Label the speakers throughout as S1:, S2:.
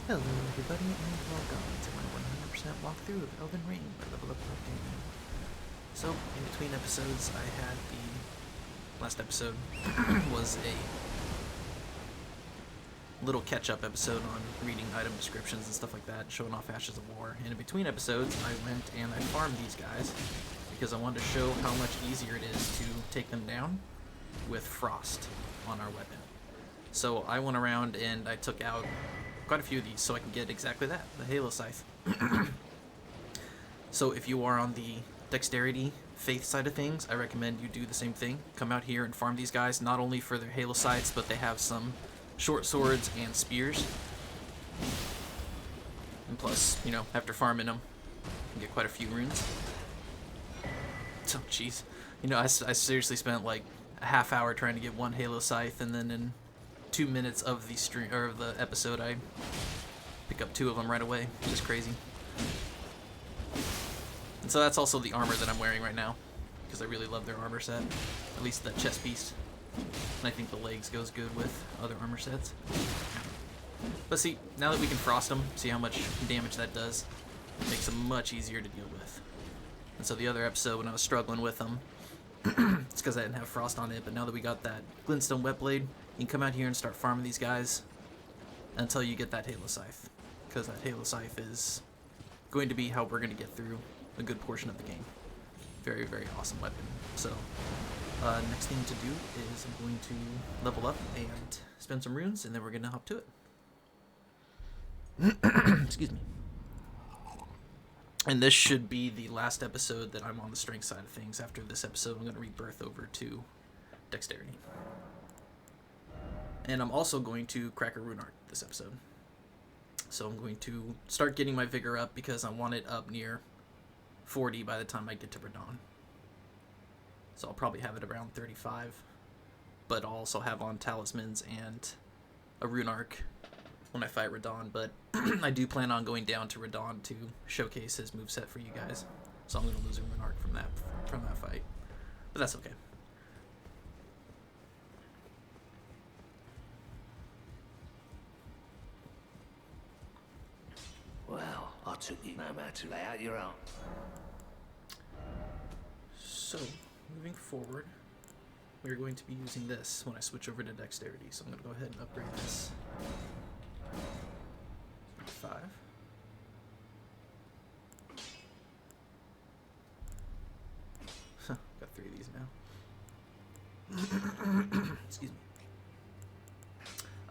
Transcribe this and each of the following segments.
S1: Hello everybody and welcome to my 100% walkthrough of Elden Ring, my level up game. So, in between episodes, I had the last episode was a little catch-up episode on reading item descriptions and stuff like that, showing off Ashes of War. And in between episodes, I went and I farmed these guys because I wanted to show how much easier it is to take them down with Frost on our weapon. So I went around and I took out quite a few of these so I can get exactly that, the Halo Scythe. So if you are on the Dexterity, Faith side of things, I recommend you do the same thing. Come out here and farm these guys, not only for their Halo Scythes, but they have some short swords and spears. And plus, you know, after farming them, you get quite a few runes. So, jeez. You know, I seriously spent like a half hour trying to get one Halo Scythe, and then in 2 minutes of the stream or the episode, I pick up 2 of them right away. Just crazy. And so that's also the armor that I'm wearing right now, because I really love their armor set. At least the chest piece. And I think the legs goes good with other armor sets. But see, now that we can frost them, see how much damage that does. It makes them much easier to deal with. And so the other episode when I was struggling with them, it's because I didn't have frost on it, but now that we got that Glinstone wet blade, you can come out here and start farming these guys until you get that Halo Scythe, because that Halo Scythe is going to be how we're going to get through a good portion of the game. Very, very awesome weapon. So, next thing to do is I'm going to level up and spend some runes, and then we're going to hop to it. Excuse me. And this should be the last episode that I'm on the strength side of things. After this episode, I'm going to rebirth over to Dexterity. And I'm also going to crack a rune arc this episode. So I'm going to start getting my vigor up because I want it up near 40 by the time I get to Radagon. So I'll probably have it around 35. But I'll also have on talismans and a rune arc when I fight Radagon. But I do plan on going down to Radagon to showcase his moveset for you guys. So I'm going to lose a rune arc from that fight. But that's okay.
S2: Well, I took you no matter to lay out your own.
S1: So, moving forward, we're going to be using this when I switch over to Dexterity. So I'm going to go ahead and upgrade this. 5. Got 3 of these now. Excuse me.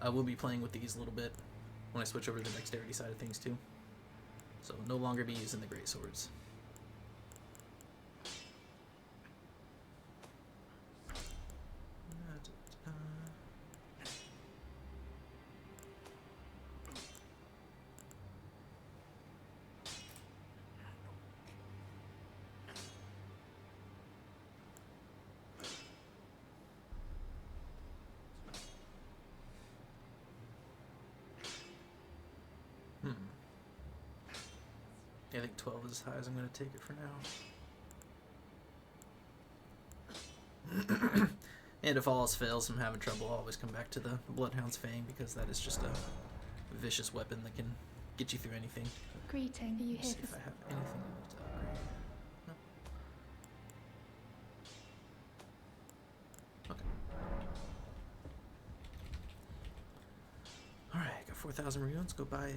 S1: I will be playing with these a little bit when I switch over to the Dexterity side of things too. So no longer be using the great swords. I think 12 is as high as I'm going to take it for now. And if all else fails, I'm having trouble, I'll always come back to the Bloodhound's Fang, because that is just a vicious weapon that can get you through anything.
S3: Greeting, are you
S1: Let's
S3: here
S1: see if I have anything I need to upgrade. No. Okay. Alright, got 4,000 runes. Go buy a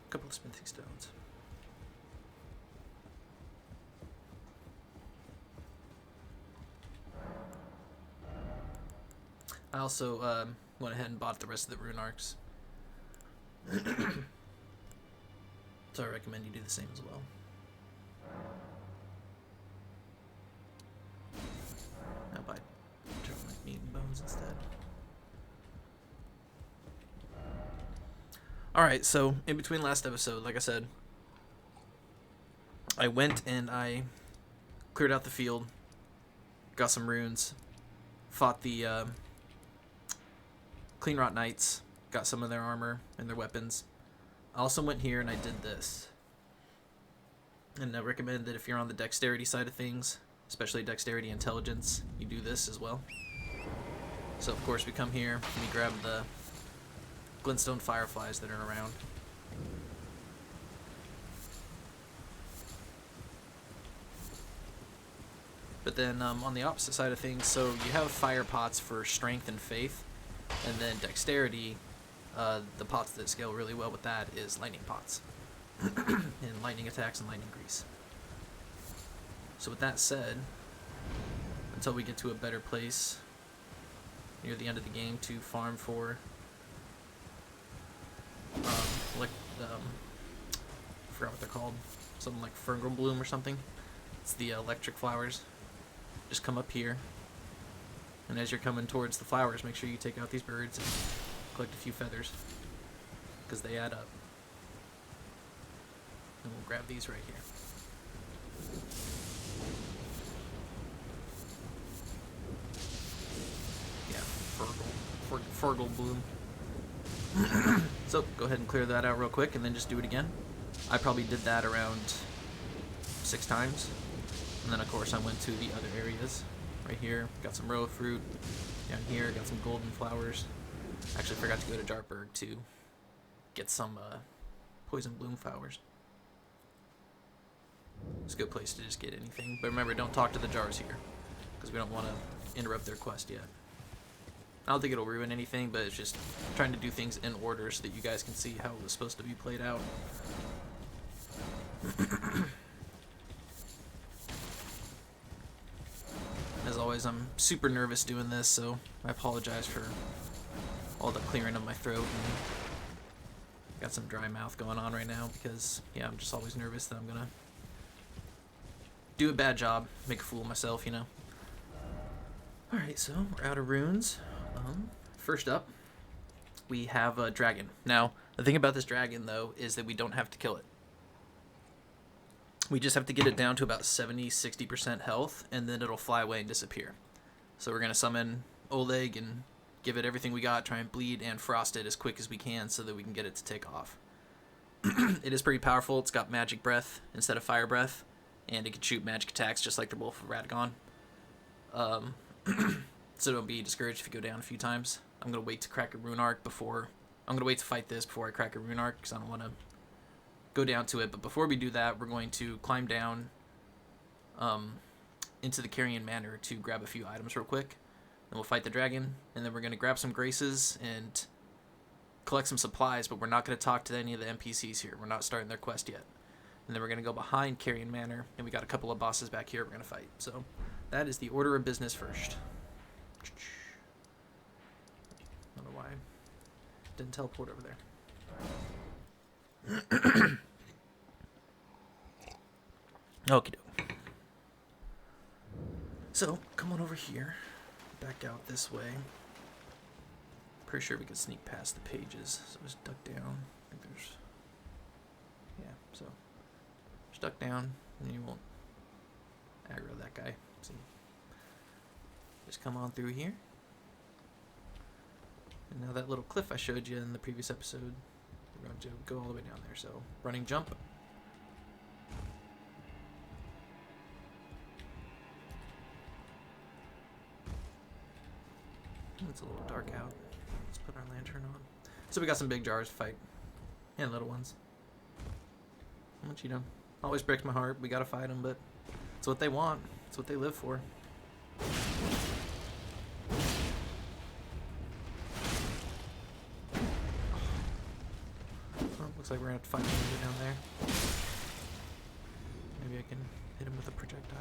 S1: couple of smithing stones. I also went ahead and bought the rest of the rune arcs. So I recommend you do the same as well. I'll buy meat and bones instead. Alright, so in between last episode, like I said, I went and I cleared out the field, got some runes, fought the Cleanrot Knights, got some of their armor and their weapons. I also went here and I did this. And I recommend that if you're on the Dexterity side of things, especially Dexterity Intelligence, you do this as well. So of course we come here and we grab the glintstone fireflies that are around. But then on the opposite side of things, so you have fire pots for strength and faith, and then dexterity, the pots that scale really well with that is lightning pots. And lightning attacks and lightning grease. So with that said, until we get to a better place near the end of the game to farm for I forgot what they're called, something like Fergal Bloom or something. It's the electric flowers. Just come up here, and as you're coming towards the flowers, make sure you take out these birds and collect a few feathers, because they add up. And we'll grab these right here. Yeah, Fergal Bloom. So go ahead and clear that out real quick, and then just do it again. I probably did that around 6 times. And then of course I went to the other areas. Right here, got some row fruit. Down here, got some golden flowers. Actually forgot to go to Jartberg to get some poison bloom flowers. It's a good place to just get anything. But remember, don't talk to the jars here, because we don't want to interrupt their quest yet. I don't think it'll ruin anything, but it's just trying to do things in order so that you guys can see how it was supposed to be played out. As always, I'm super nervous doing this, so I apologize for all the clearing of my throat. And got some dry mouth going on right now because, yeah, I'm just always nervous that I'm gonna do a bad job, make a fool of myself, you know. Alright, so we're out of runes. First up, we have a dragon. Now, the thing about this dragon, though, is that we don't have to kill it. We just have to get it down to about 70-60% health, and then it'll fly away and disappear. So we're going to summon Oleg and give it everything we got, try and bleed and frost it as quick as we can so that we can get it to take off. It is pretty powerful. It's got magic breath instead of fire breath, and it can shoot magic attacks just like the Wolf of Radagon. So don't be discouraged if you go down a few times. I'm going to wait to crack a rune arc before... I'm going to wait to fight this before I crack a rune arc, because I don't want to go down to it. But before we do that, we're going to climb down into the Caria Manor to grab a few items real quick. Then we'll fight the dragon, and then we're going to grab some graces and collect some supplies, but we're not going to talk to any of the NPCs here. We're not starting their quest yet. And then we're going to go behind Caria Manor, and we got a couple of bosses back here we're going to fight. So that is the order of business first. I don't know why I didn't teleport over there. Okie doke. So, come on over here. Back out this way. Pretty sure we can sneak past the pages. So just duck down. I think there's... Yeah, so... Just duck down, and you won't aggro that guy. See? Just come on through here. And now that little cliff I showed you in the previous episode, we're going to go all the way down there. So, running jump. It's a little dark out. Let's put our lantern on. So we got some big jars to fight. And little ones. What you know. Always breaks my heart. We gotta fight them, but it's what they want. It's what they live for. Well, looks like we're gonna have to fight somebody down there. Maybe I can hit him with a projectile.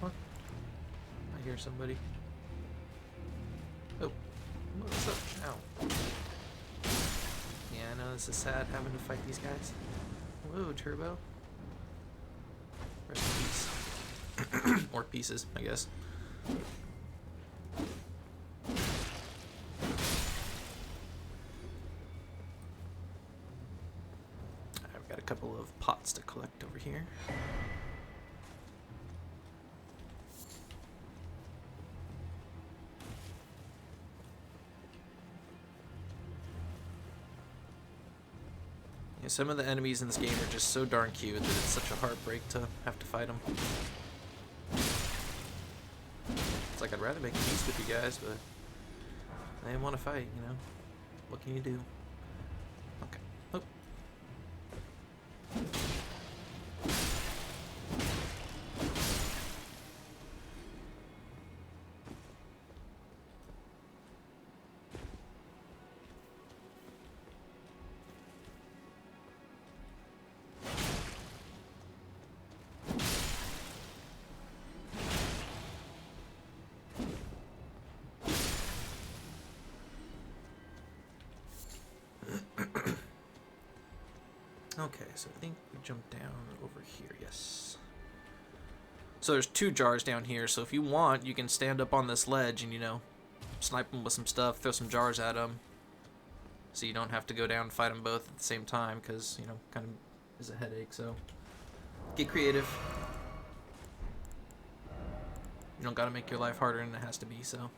S1: What? I hear somebody. Oh. What's up? Ow. Yeah, I know this is sad having to fight these guys. Whoa, Turbo. Rest in peace. Or pieces, I guess. I've got a couple of pots to collect over here. Some of the enemies in this game are just so darn cute that it's such a heartbreak to have to fight them. It's like I'd rather make peace with you guys, but They want to fight, you know. What can you do? Okay. Oh. Okay, so I think we jump down over here, yes. So there's 2 jars down here, so if you want, you can stand up on this ledge and, you know, snipe them with some stuff, throw some jars at them. So you don't have to go down and fight them both at the same time, because, you know, kind of is a headache, so get creative. You don't gotta make your life harder than it has to be, so.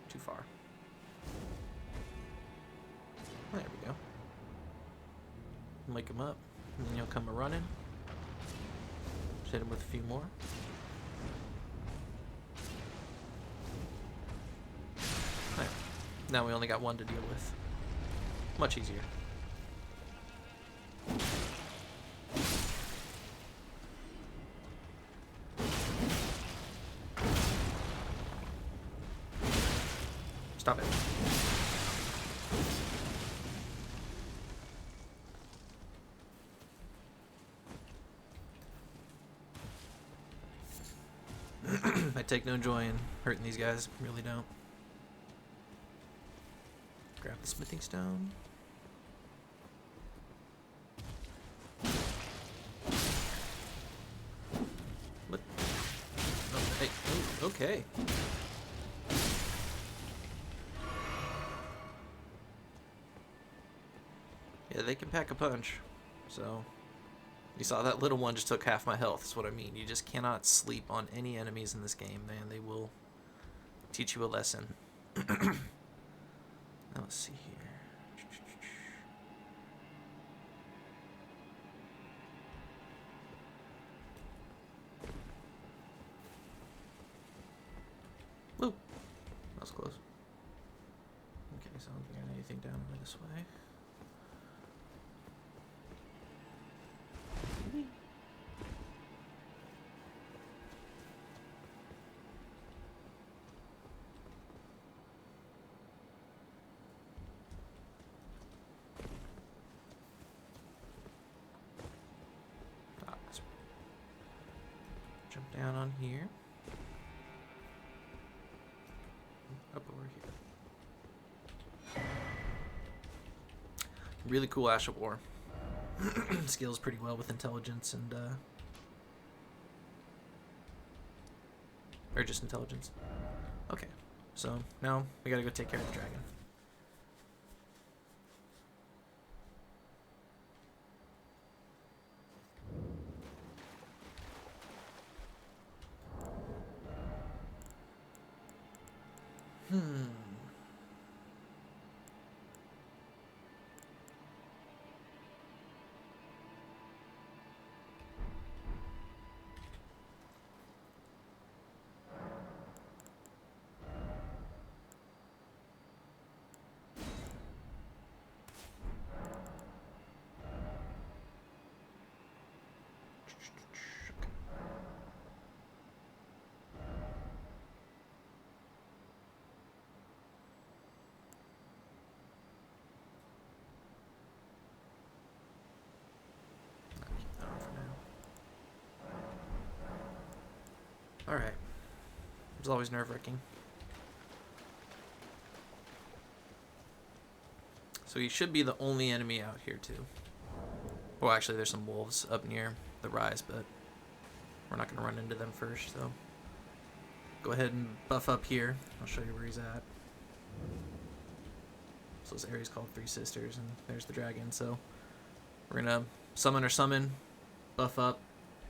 S1: Too far. There we go. Wake him up, and then he'll come a running. Just hit him with a few more. There. Now we only got 1 to deal with. Much easier. Stop it. I take no joy in hurting these guys. Really don't. Grab the smithing stone. What? Oh, hey. Oh, okay. Yeah, they can pack a punch. So, you saw that little one just took half my health. That's what I mean. You just cannot sleep on any enemies in this game, man. They will teach you a lesson. Now let's see here. Woo! That was close. Okay, so I don't think I got anything down over this way. Jump down on here. Up over here. Really cool Ash of War. Scales pretty well with intelligence and or just intelligence. Okay, so now we gotta go take care of the dragon. Alright. It was always nerve-wracking. So he should be the only enemy out here, too. Well, actually, there's some wolves up near the rise, but we're not going to run into them first, so go ahead and buff up here. I'll show you where he's at. So this area's called Three Sisters, and there's the dragon, so we're going to summon, buff up,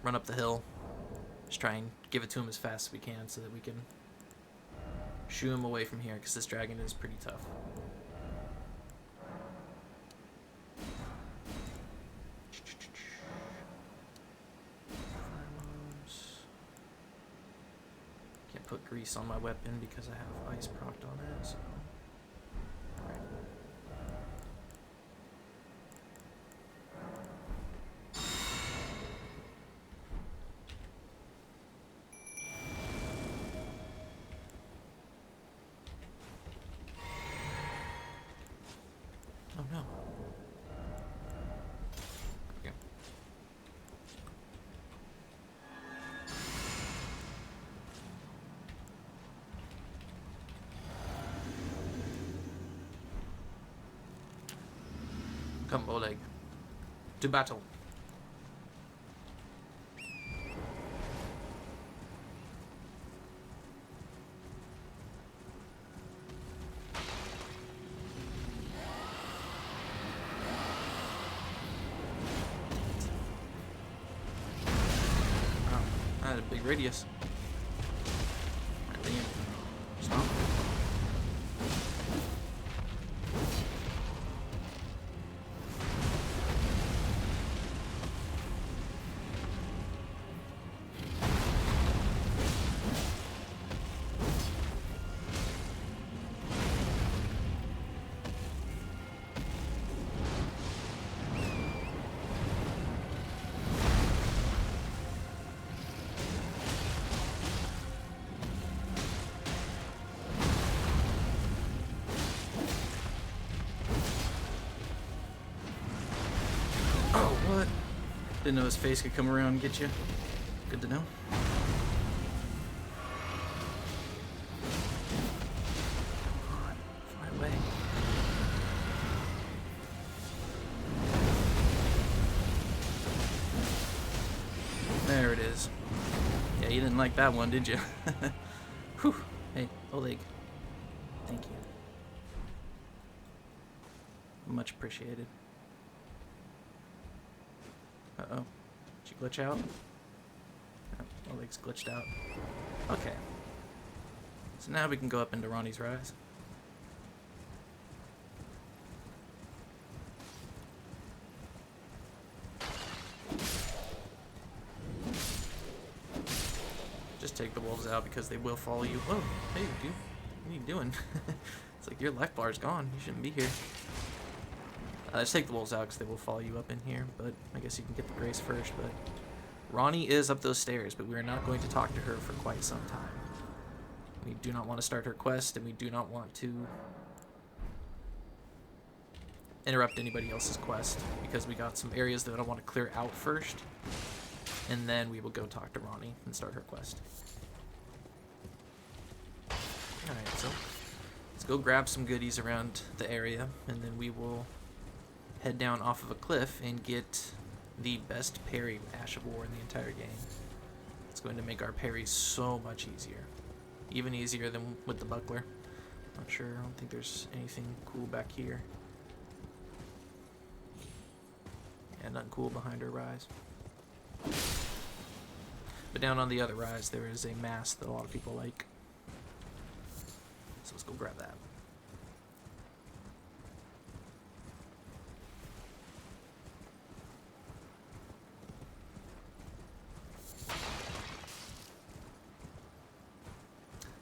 S1: run up the hill. Just try and give it to him as fast as we can so that we can shoo him away from here, because this dragon is pretty tough. put grease on my weapon because I have ice procced on it, so... Alright. Oh no. Okay. Come, Oleg. To battle. Wow, that had a big radius. Right, damn. Stop. What? Didn't know his face could come around and get you. Good to know. Come on, fly away. There it is. Yeah, you didn't like that one, did you? Whew. Hey, Oleg. Thank you. Much appreciated. Uh-oh. Did you glitch out? Oh, Oleg's glitched out. Okay. So now we can go up into Ranni's Rise. Just take the wolves out because they will follow you. Whoa, hey dude. What are you doing? It's like your life bar is gone. You shouldn't be here. Just take the wolves out because they will follow you up in here, but I guess you can get the grace first. But Ranni is up those stairs, but we are not going to talk to her for quite some time. We do not want to start her quest, and we do not want to interrupt anybody else's quest, because we got some areas that I want to clear out first, and then we will go talk to Ranni and start her quest. Alright, so let's go grab some goodies around the area, and then we will head down off of a cliff and get the best parry Ash of War in the entire game. It's going to make our parries so much easier. Even easier than with the buckler. Not sure, I don't think there's anything cool back here. Yeah, nothing cool behind our rise. But down on the other rise there is a mask that a lot of people like. So let's go grab that.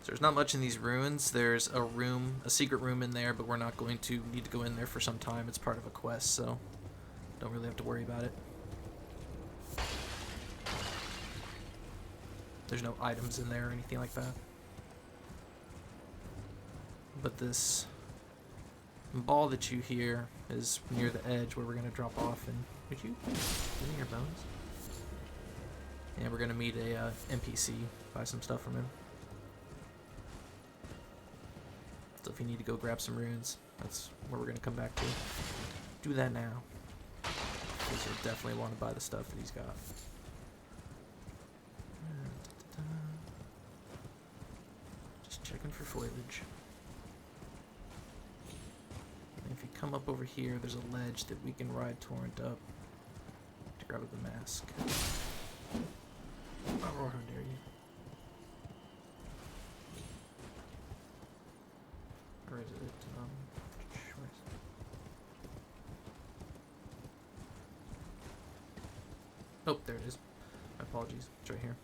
S1: So there's not much in these ruins. There's a room, a secret room in there, but we're not going to need to go in there for some time. It's part of a quest, so don't really have to worry about it. There's no items in there or anything like that. But this ball that you hear is near the edge where we're going to drop off. And would you give me your bones? And we're going to meet a NPC, buy some stuff from him. So if you need to go grab some runes, that's where we're going to come back to. Do that now. Because you'll definitely want to buy the stuff that he's got. Just checking for foliage. And if you come up over here, there's a ledge that we can ride Torrent up to grab the mask. Oh, how dare you. Where is it? Where is it? Oh, there it is. My apologies. It's right here.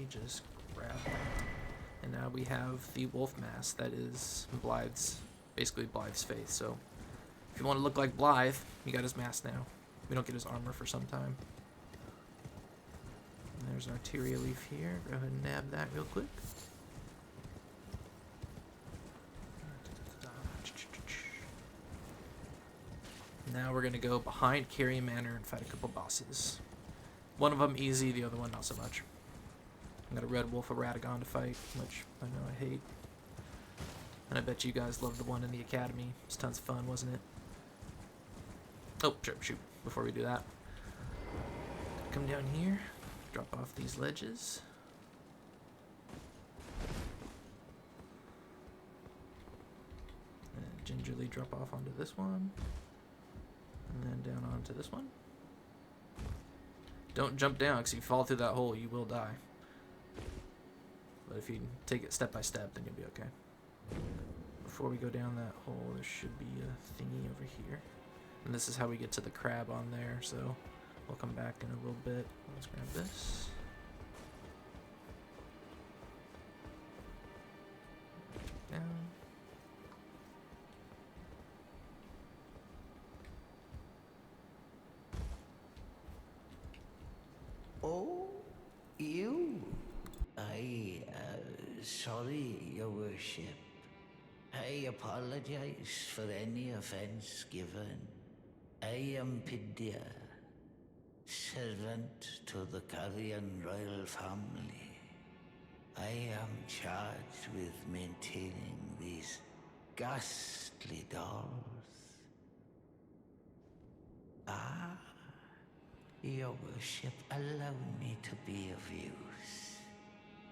S1: me just grab that. And now we have the wolf mask that is Blythe's, basically Blythe's faith. So if you want to look like Blythe, you got his mask now. We don't get his armor for some time. And there's an arteria leaf here. Go ahead and nab that real quick. Now we're going to go behind Caria Manor and fight a couple bosses. One of them easy, the other one not so much. I got a Red Wolf of Radagon to fight, which I know I hate. And I bet you guys loved the one in the academy. It was tons of fun, wasn't it? Oh, sure, shoot. Before we do that, come down here, drop off these ledges. And gingerly drop off onto this one. And then down onto this one. Don't jump down, because if you fall through that hole, you will die. But if you take it step by step, then you'll be okay. Before we go down that hole, there should be a thingy over here. And this is how we get to the crab on there, so we'll come back in a little bit. Let's grab this. Down.
S2: Oh, you? Sorry, Your Worship. I apologize for any offense given. I am Pidia, servant to the Carian royal family. I am charged with maintaining these ghastly dolls. Ah, Your Worship, allow me to be of use.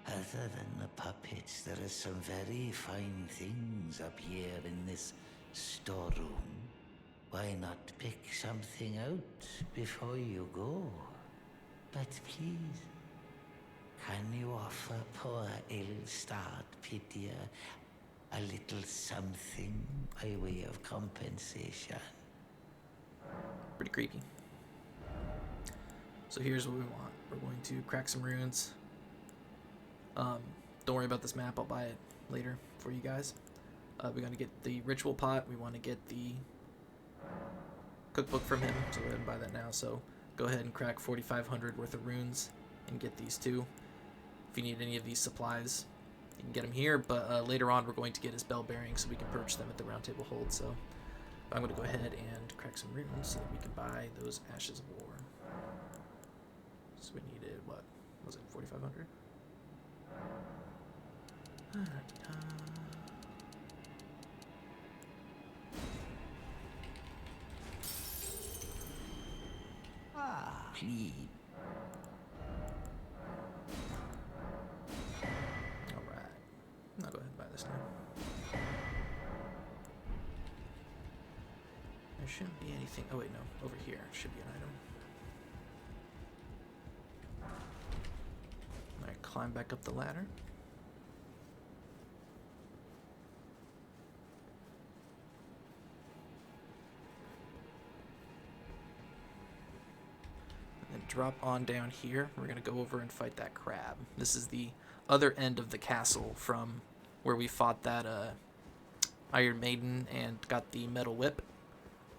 S2: Other than the puppets, there are some very fine things up here in this storeroom. Why not pick something out before you go? But please, can you offer poor ill-starred Pidia a little something by way of compensation?
S1: Pretty creepy. So here's what we want. We're going to crack some runes. Don't worry about this map. I'll buy it later for you guys. We're going to get the ritual pot. We want to get the cookbook from him, so go ahead and buy that now. So go ahead and crack 4,500 worth of runes and get these two. If you need any of these supplies, you can get them here, but later on we're going to get his bell bearing so we can purchase them at the round table hold. So I'm going to go ahead and crack some runes so that we can buy those Ashes of War. So we needed, what was it, 4,500?
S2: Please.
S1: Alright. I'll go ahead and buy this now. There shouldn't be anything. Oh, wait, no. Over here should be an item. Alright, climb back up the ladder. Drop on down here. We're going to go over and fight that crab. This is the other end of the castle from where we fought that Iron Maiden and got the metal whip.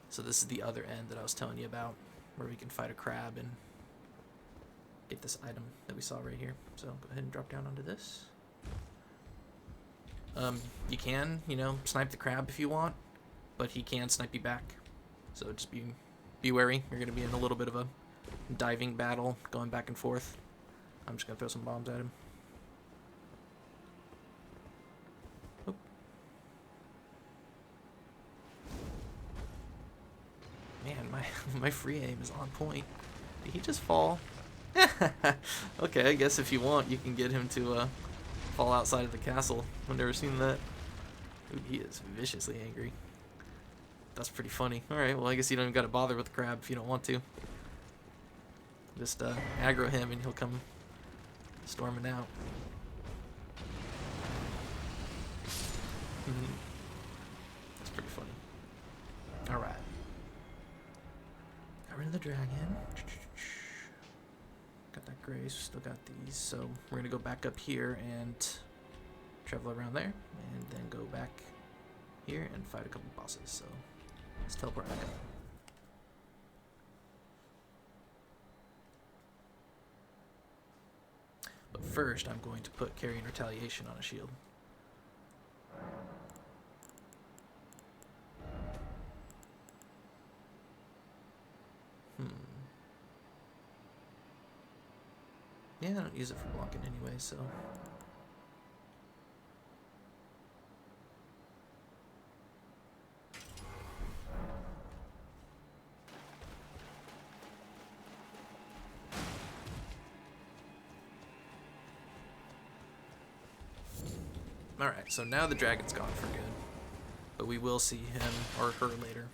S1: So this is the other end that I was telling you about, where we can fight a crab and get this item that we saw right here. So go ahead and drop down onto this. You can, snipe the crab if you want, but he can snipe you back. So just be wary. You're going to be in a little bit of a diving battle, going back and forth. I'm just gonna throw some bombs at him. Oh. Man, my free aim is on point. Did he just fall? Okay, I guess if you want, you can get him to fall outside of the castle. I've never seen that. Dude, he is viciously angry. That's pretty funny. Alright, well I guess you don't even gotta bother with the crab if you don't want to. Just aggro him and he'll come storming out. That's pretty funny. Alright. Got rid of the dragon. Got that gray, so still got these. So we're gonna go back up here and travel around there, and then go back here and fight a couple bosses. So let's teleport back up. But first, I'm going to put Carian Retaliation on a shield. Yeah, I don't use it for blocking anyway, so... Alright, so now the dragon's gone for good. But we will see him or her later.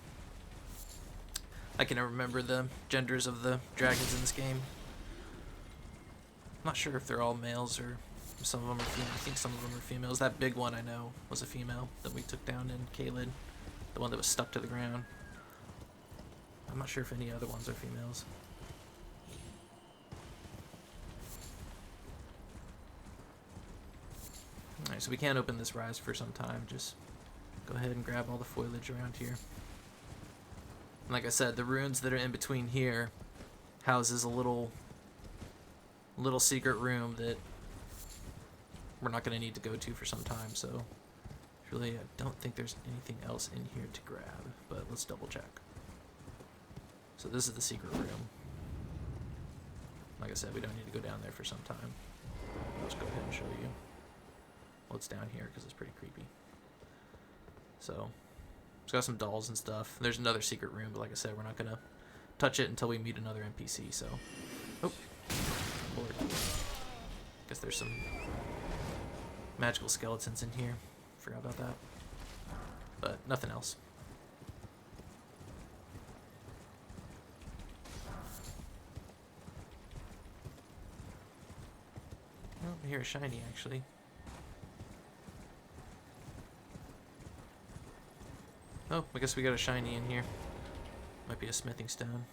S1: I can never remember the genders of the dragons in this game. I'm not sure if they're all males or some of them are female. I think some of them are females. That big one I know was a female that we took down in Caelid. The one that was stuck to the ground. I'm not sure if any other ones are females. Alright, so we can't open this rise for some time. Just go ahead and grab all the foliage around here. And like I said, the runes that are in between here houses a little secret room that we're not going to need to go to for some time, so really I don't think there's anything else in here to grab, but let's double check. So this is the secret room. Like I said, we don't need to go down there for some time. Let's go ahead and show you what's down here because it's pretty creepy. So it's got some dolls and stuff. There's another secret room, but like I said, we're not going to touch it until we meet another NPC, so... Oh! Lord. Guess there's some magical skeletons in here. Forgot about that. But nothing else. Oh, I hear a shiny actually. Oh, I guess we got a shiny in here. Might be a smithing stone.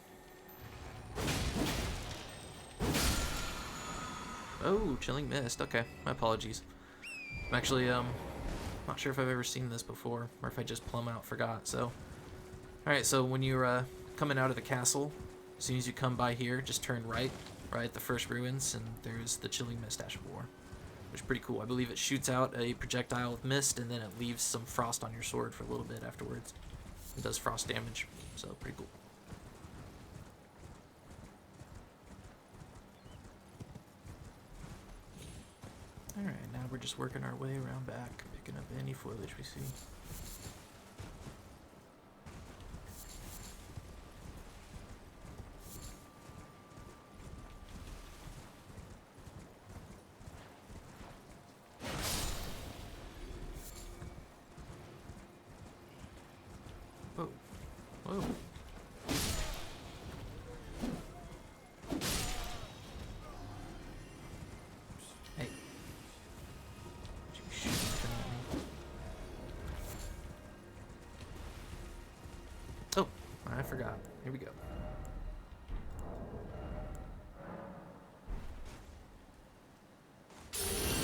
S1: Oh, Chilling Mist. Okay, my apologies. I'm actually, not sure if I've ever seen this before, or if I just plumb out forgot, so... Alright, so when you're, coming out of the castle, as soon as you come by here, just turn right at the first ruins, and there's the Chilling Mist Ash of War. Which is pretty cool. I believe it shoots out a projectile of mist, and then it leaves some frost on your sword for a little bit afterwards. It does frost damage, so pretty cool. Alright, now we're just working our way around back, picking up any foliage we see. Whoa. Whoa. I forgot. Here we go.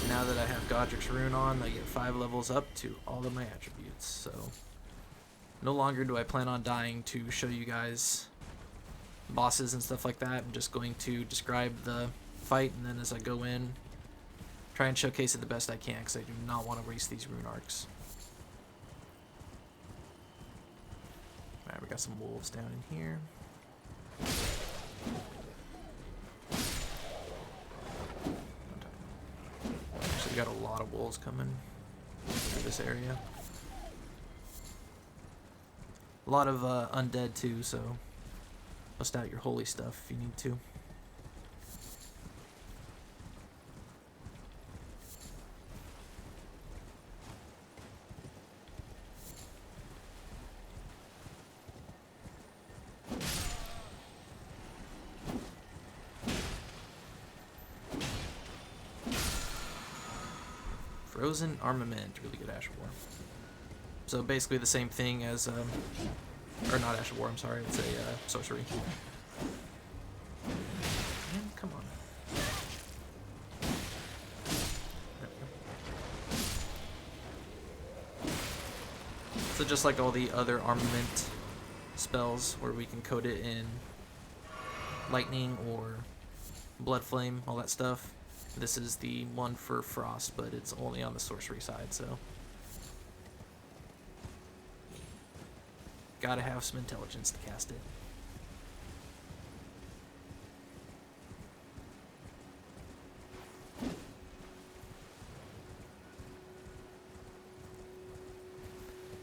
S1: Now that I have Godric's Rune on, I get 5 levels up to all of my attributes, so no longer do I plan on dying to show you guys bosses and stuff like that. I'm just going to describe the fight, and then as I go in, try and showcase it the best I can, because I do not want to waste these rune arcs. Alright, we got some wolves down in here. Actually, we got a lot of wolves coming through this area. A lot of undead too, so bust out your holy stuff if you need to. Frozen Armament, really good Ash of War. So basically the same thing as, or not Ash of War, I'm sorry, it's a sorcery. Man, come on. So just like all the other armament spells where we can code it in lightning or blood flame, all that stuff, this is the one for frost, but it's only on the sorcery side, so gotta have some intelligence to cast it.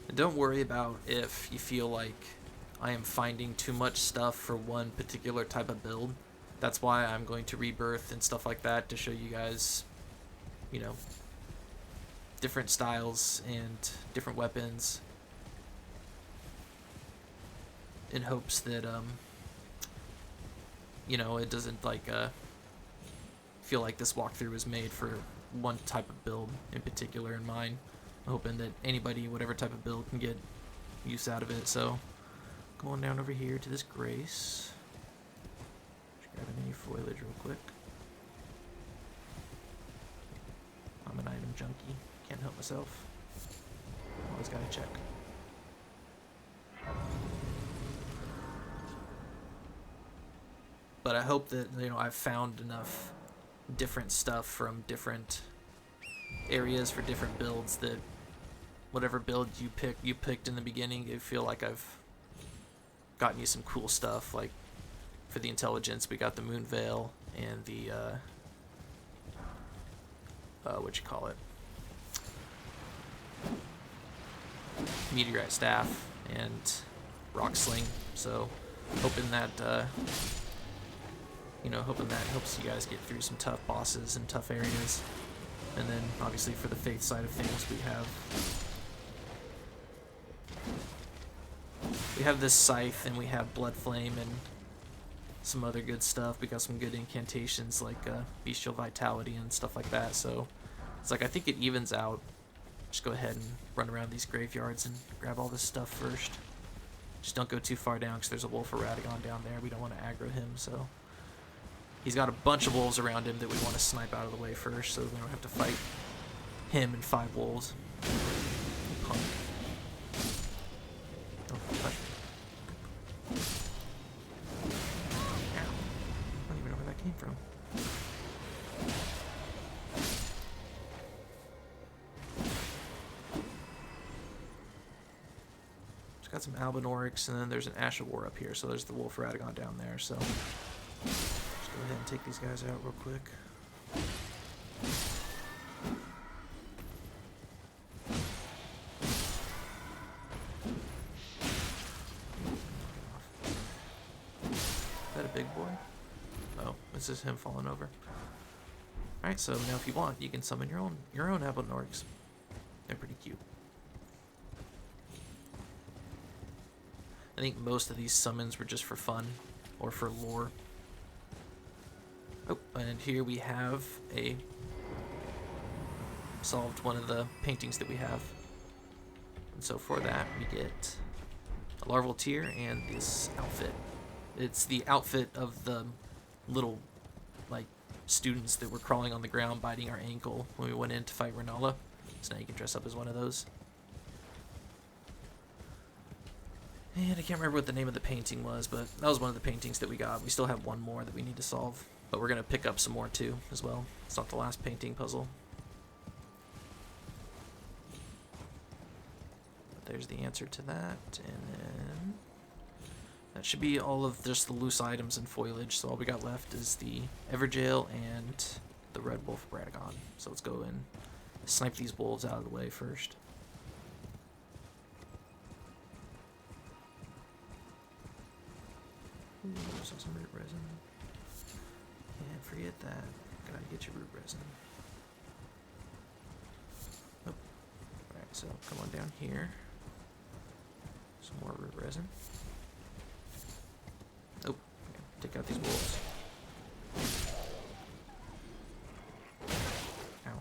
S1: And don't worry about if you feel like I am finding too much stuff for one particular type of build. That's why I'm going to rebirth and stuff like that, to show you guys, you know, different styles and different weapons, in hopes that you know, it doesn't like feel like this walkthrough is made for one type of build in particular in mind. I'm hoping that anybody, whatever type of build, can get use out of it. So going down over here to this Grace. Just grabbing any foliage real quick. I'm an item junkie. Can't help myself. Always gotta check. But I hope that, you know, I've found enough different stuff from different areas for different builds that whatever build you picked in the beginning, you feel like I've gotten you some cool stuff. Like for the intelligence, we got the Moon Veil and the what you call it, Meteorite Staff and Rock Sling. So hoping that you know, hoping that helps you guys get through some tough bosses and tough areas. And then obviously for the faith side of things, we have this scythe, and we have blood flame and some other good stuff. We got some good incantations like bestial vitality and stuff like that. So it's like, I think it evens out. Just go ahead and run around these graveyards and grab all this stuff first. Just don't go too far down, because there's a wolf of Radagon down there. We don't want to aggro him, so he's got a bunch of wolves around him that we want to snipe out of the way first, so we don't have to fight him and 5 wolves. Punk. Don't touch me. Ow. I don't even know where that came from. Just got some Albinorics, and then there's an Ash of War up here, so there's the wolf Radagon down there, so go ahead and take these guys out real quick. Is that a big boy? Oh, this is him falling over. Alright, so now if you want, you can summon your own Albinorics. They're pretty cute. I think most of these summons were just for fun or for lore. Oh, and here we have solved one of the paintings that we have. And so for that, we get a larval tear and this outfit. It's the outfit of the little, like, students that were crawling on the ground biting our ankle when we went in to fight Renala. So now you can dress up as one of those. And I can't remember what the name of the painting was, but that was one of the paintings that we got. We still have one more that we need to solve. But we're going to pick up some more too, as well. It's not the last painting puzzle. But there's the answer to that. And then that should be all of just the loose items and foliage. So all we got left is the Evergaol and the Red Wolf of Radagon. So let's go and snipe these wolves out of the way first. Ooh, saw some root resin. Can't forget that. Gotta get your root resin. Oh. Alright, so come on down here. Some more root resin. Oh, okay. Take out these wolves. Ow.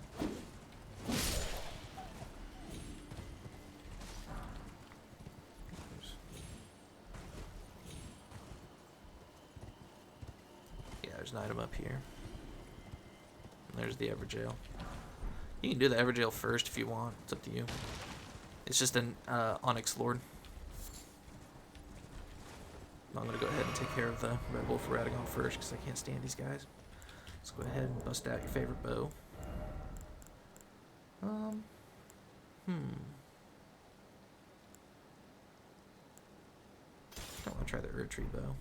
S1: There's an item up here. And there's the Evergaol. You can do the Evergaol first if you want. It's up to you. It's just an Onyx Lord. I'm going to go ahead and take care of the Red Wolf of Radagon first because I can't stand these guys. Let's go ahead and bust out your favorite bow. Don't want to try the Earth Tree bow.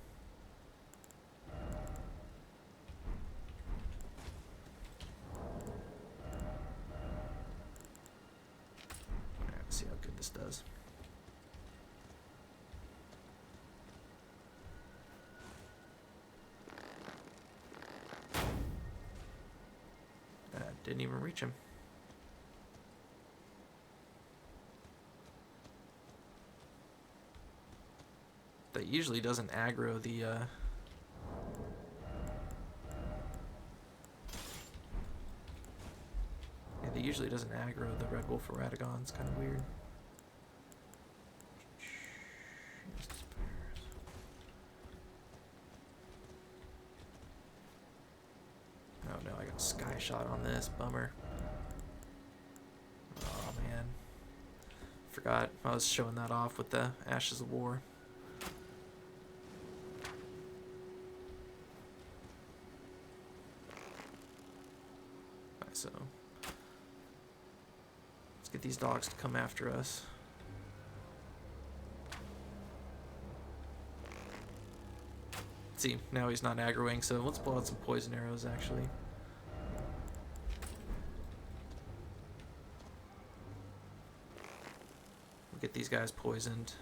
S1: Alright, let's see how good this does. Didn't even reach him. That usually doesn't aggro the yeah, that usually doesn't aggro the Red Wolf or Radagon. It's kind of weird. Oh no, I got sky shot on this. Bummer. Oh man. Forgot I was showing that off with the Ashes of War. So let's get these dogs to come after us. See, now he's not aggroing, so let's blow out some poison arrows actually. We'll get these guys poisoned.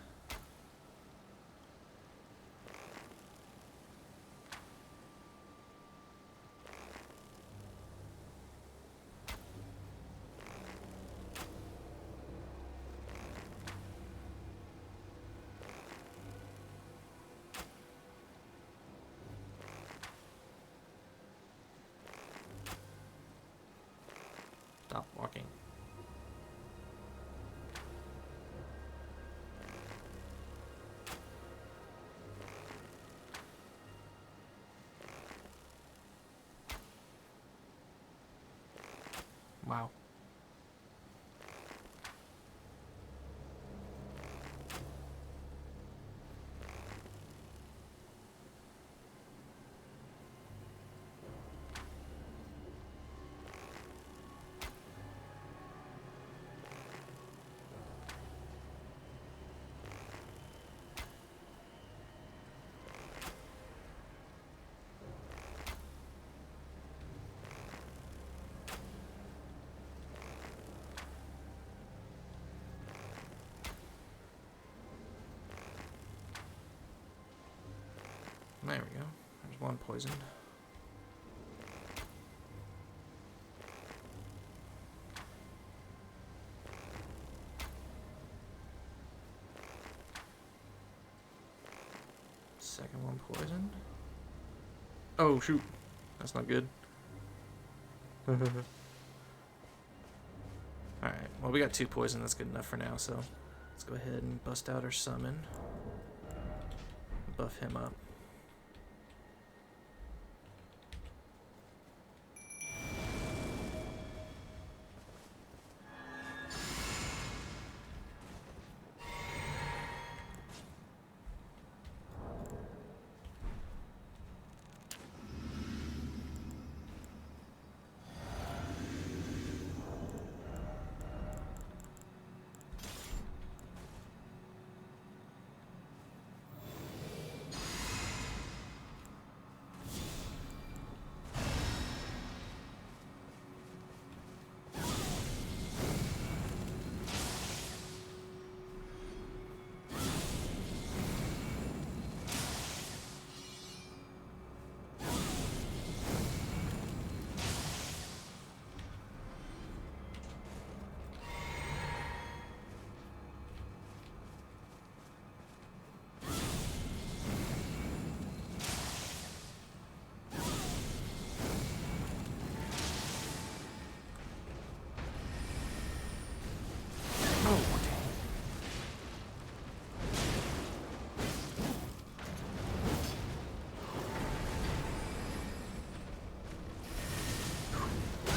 S1: Stop walking. Wow. There we go. There's one poisoned. Second one poisoned. Oh shoot. That's not good. Alright, well we got 2 poison, that's good enough for now, so let's go ahead and bust out our summon. Buff him up.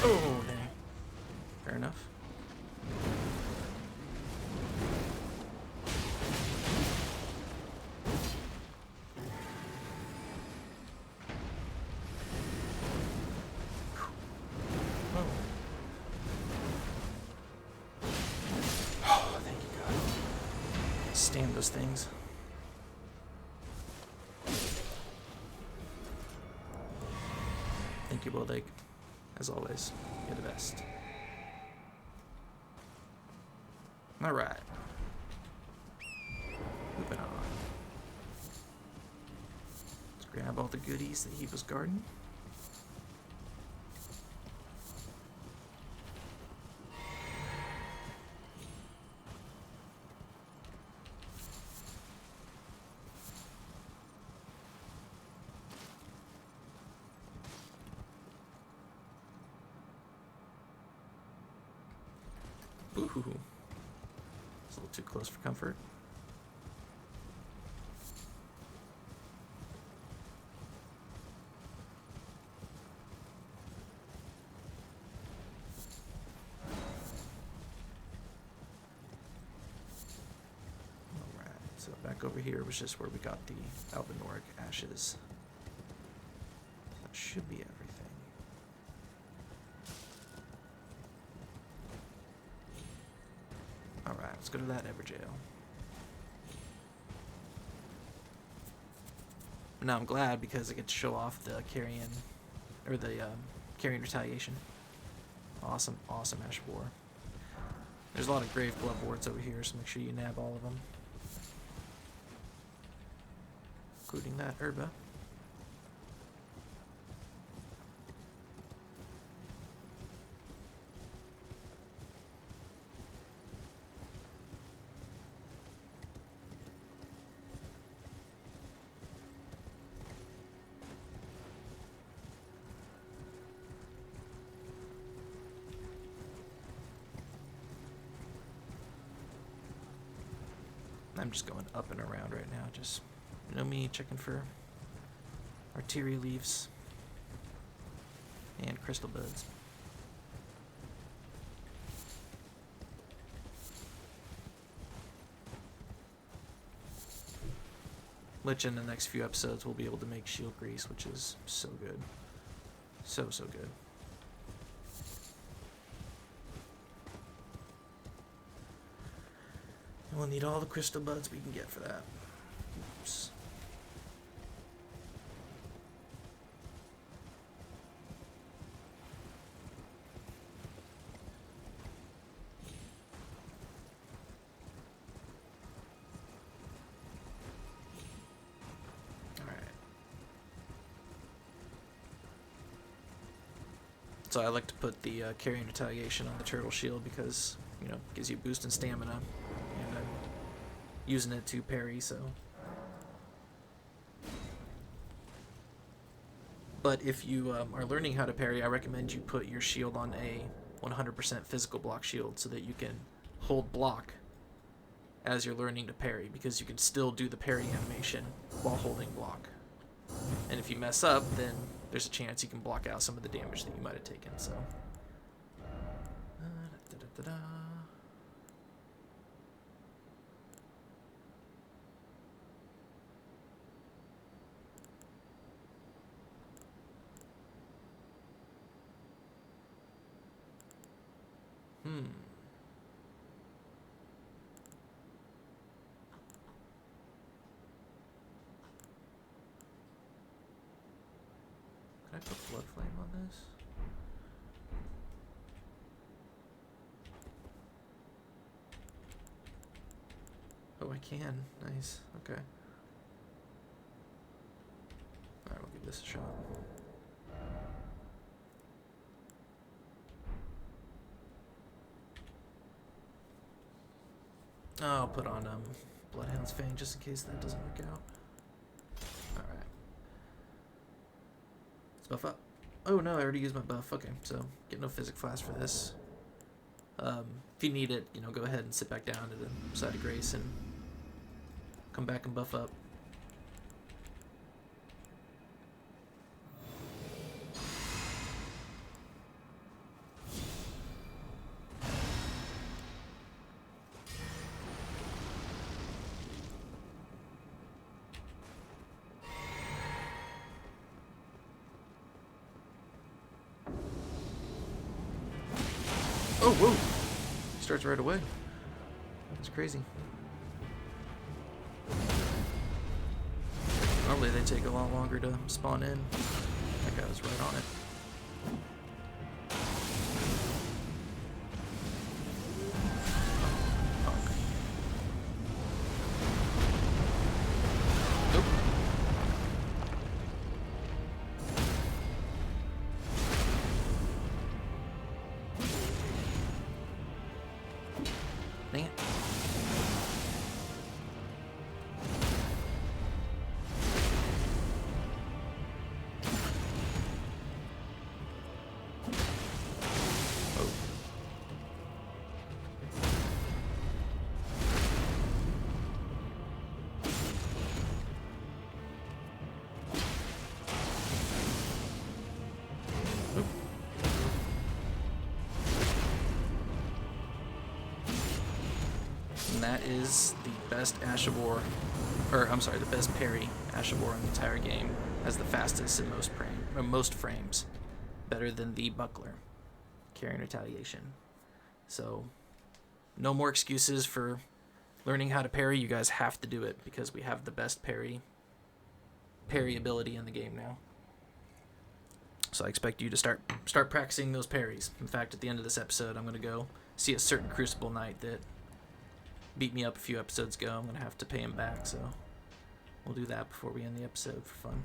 S1: Oh, dang. Fair enough. stand those things. Thank you, Bold Egg. As always, you're the best. Alright. Moving on. Let's grab all the goodies that he was guarding. Ooh. It's a little too close for comfort. Alright, so back over here was just where we got the Albinoric ashes. That should be everything. Alright, let's go to that Evergaol. Now I'm glad because I get to show off the Carian, or the Carian retaliation. Awesome, awesome Ash of War. There's a lot of grave blood wards over here, so make sure you nab all of them. Including that Herba. I'm just going up and around right now, just, you know me, checking for arteria leaves and crystal buds. Which in the next few episodes we'll be able to make shield grease, which is so good. So good. We'll need all the crystal buds we can get for that. Oops. Alright. So I like to put the Carian retaliation on the turtle shield because, you know, gives you a boost in stamina. And I'm using it to parry, so. But if you are learning how to parry, I recommend you put your shield on a 100% physical block shield so that you can hold block as you're learning to parry, because you can still do the parry animation while holding block. And if you mess up, then there's a chance you can block out some of the damage that you might have taken, so. Can I put Blood Flame on this? Oh, I can. Nice. Okay. Alright, we'll give this a shot. Oh, I'll put on Bloodhound's Fang just in case that doesn't work out. Alright. Let's buff up. Oh no, I already used my buff. Okay, so get no Physic Flask for this. If you need it, you know, go ahead and sit back down to the side of Grace and come back and buff up. Oh, whoa! Starts right away. That's crazy. Normally they take a lot longer to spawn in. That guy was right on it. Dang it. And that is the best Ashavor, or I'm sorry, the best parry Ashavor in the entire game. Has the fastest and most frames, better than the Buckler, Carian Retaliation. So, no more excuses for learning how to parry. You guys have to do it because we have the best parry ability in the game now. So I expect you to start practicing those parries. In fact, at the end of this episode, I'm going to go see a certain Crucible Knight that beat me up a few episodes ago. I'm going to have to pay him back, so we'll do that before we end the episode for fun.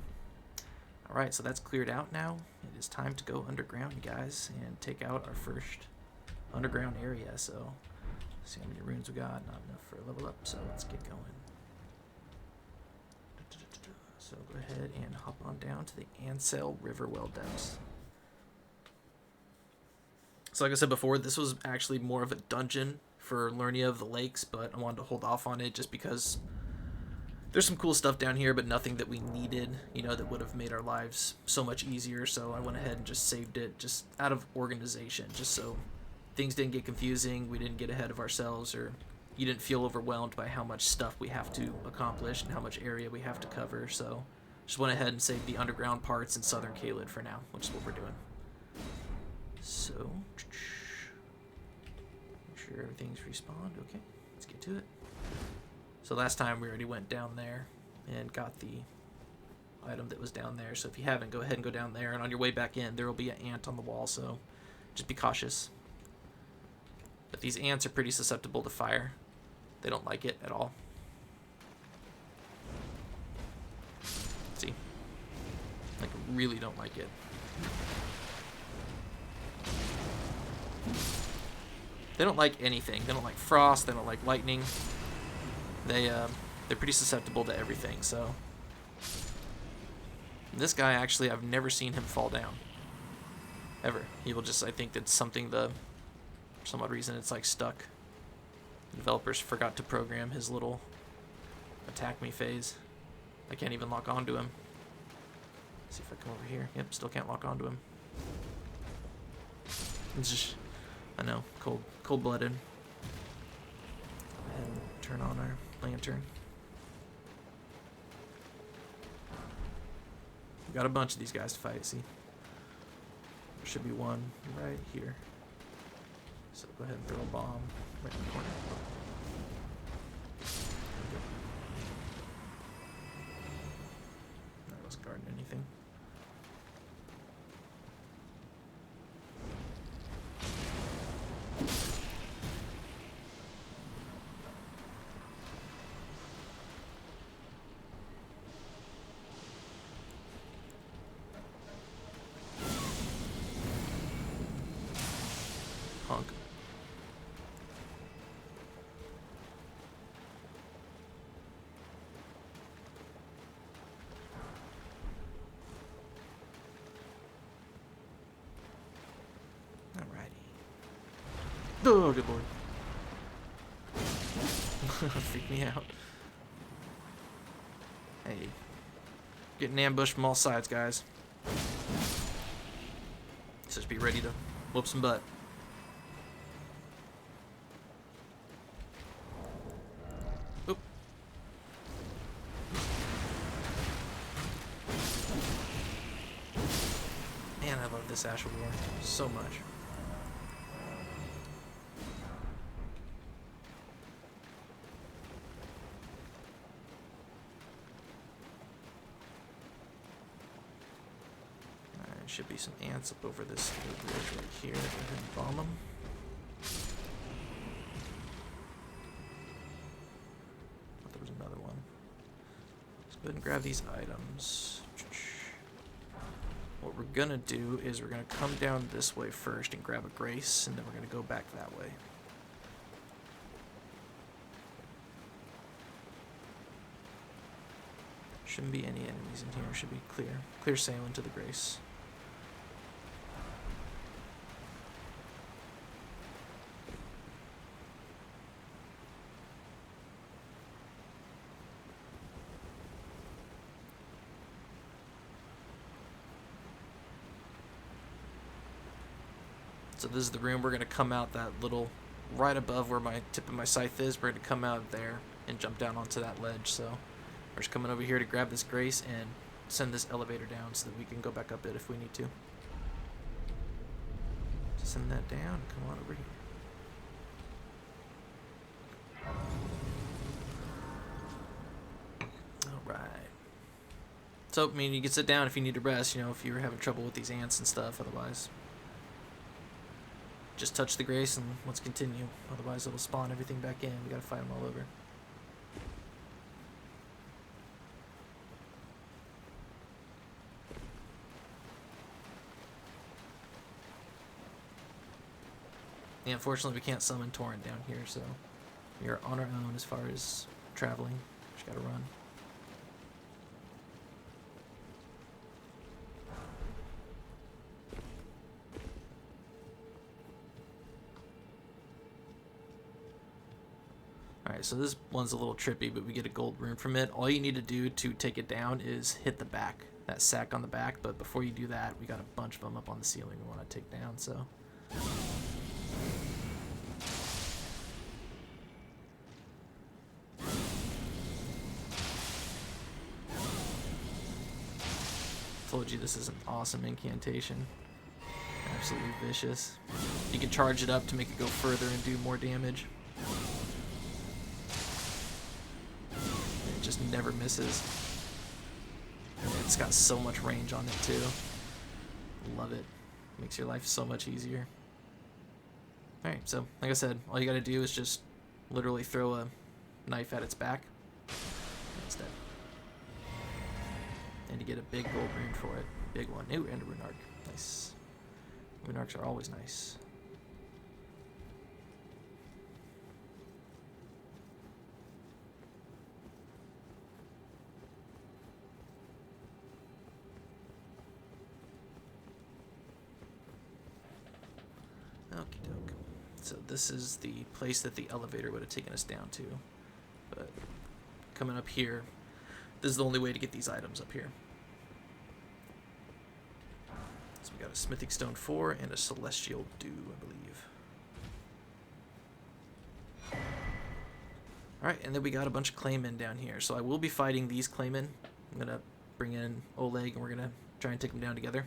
S1: Alright, so that's cleared out now. It is time to go underground, guys, and take out our first underground area. So, let's see how many runes we got. Not enough for a level up, so let's get going. So go ahead and hop on down to the Ainsel River Well depths. So like I said before, this was actually more of a dungeon for Lernia of the Lakes, but I wanted to hold off on it just because there's some cool stuff down here, but nothing that we needed, you know, that would have made our lives so much easier. So I went ahead and just saved it just out of organization, just so things didn't get confusing, we didn't get ahead of ourselves, or you didn't feel overwhelmed by how much stuff we have to accomplish and how much area we have to cover. So just went ahead and saved the underground parts in Southern Caelid for now, which is what we're doing. So make sure everything's respawned. Okay, let's get to it. So last time we already went down there and got the item that was down there. So if you haven't, go ahead and go down there, and on your way back in there will be an ant on the wall, so just be cautious. But these ants are pretty susceptible to fire. They don't like it at all. See? Like, really don't like it. They don't like anything. They don't like frost, they don't like lightning. They're pretty susceptible to everything, so. This guy, actually, I've never seen him fall down. Ever. He will just, I think that's something for some odd reason it's like stuck. The developers forgot to program his little attack me phase. I can't even lock onto him. Let's see if I come over here. Yep, still can't lock onto him. It's just, I know, cold-blooded. Go ahead and turn on our lantern. We got a bunch of these guys to fight, see? There should be one right here. So go ahead and throw a bomb right in the corner. That wasn't guarding anything. Punk. Alrighty. Oh, good lord. Freak me out. Hey. Getting ambushed from all sides, guys. Let's just be ready to whoop some butt. Oop. Man, I love this Asher War so much. should be some ants up over this little bridge right here. Go ahead and bomb them. Oh, there was another one. Let's go ahead and grab these items. What we're gonna do is we're gonna come down this way first and grab a grace, and then we're gonna go back that way. Shouldn't be any enemies in here. Should be clear. Clear sailing to the grace. So this is the room. We're going to come out that little, right above where my tip of my scythe is. We're going to come out there and jump down onto that ledge. So we're just coming over here to grab this grace and send this elevator down so that we can go back up it if we need to. Send that down. Come on over here. Alright. So, I mean, you can sit down if you need to rest, you know, if you're having trouble with these ants and stuff. Otherwise, just touch the grace and let's continue. Otherwise, it'll spawn everything back in. We gotta fight them all over. Yeah, unfortunately, we can't summon Torrent down here, so we are on our own as far as traveling. Just gotta run. Alright, so this one's a little trippy, but we get a gold rune from it. All you need to do to take it down is hit the back, that sack on the back, but before you do that, we got a bunch of them up on the ceiling we want to take down, so... Told you this is an awesome incantation. Absolutely vicious. You can charge it up to make it go further and do more damage. It just never misses. And it's got so much range on it too. Love it. Makes your life so much easier. Alright, so like I said, all you gotta do is just literally throw a knife at its back. It's dead. And you get a big gold rune for it. Big one. Ooh, and a rune arc. Nice. Rune arcs are always nice. Okie doke. So this is the place that the elevator would have taken us down to. But coming up here, this is the only way to get these items up here. So we got a Smithing Stone 4 and a Celestial Dew, I believe. Alright, and then we got a bunch of Claymen down here. So I will be fighting these Claymen. I'm going to bring in Oleg and we're going to try and take them down together.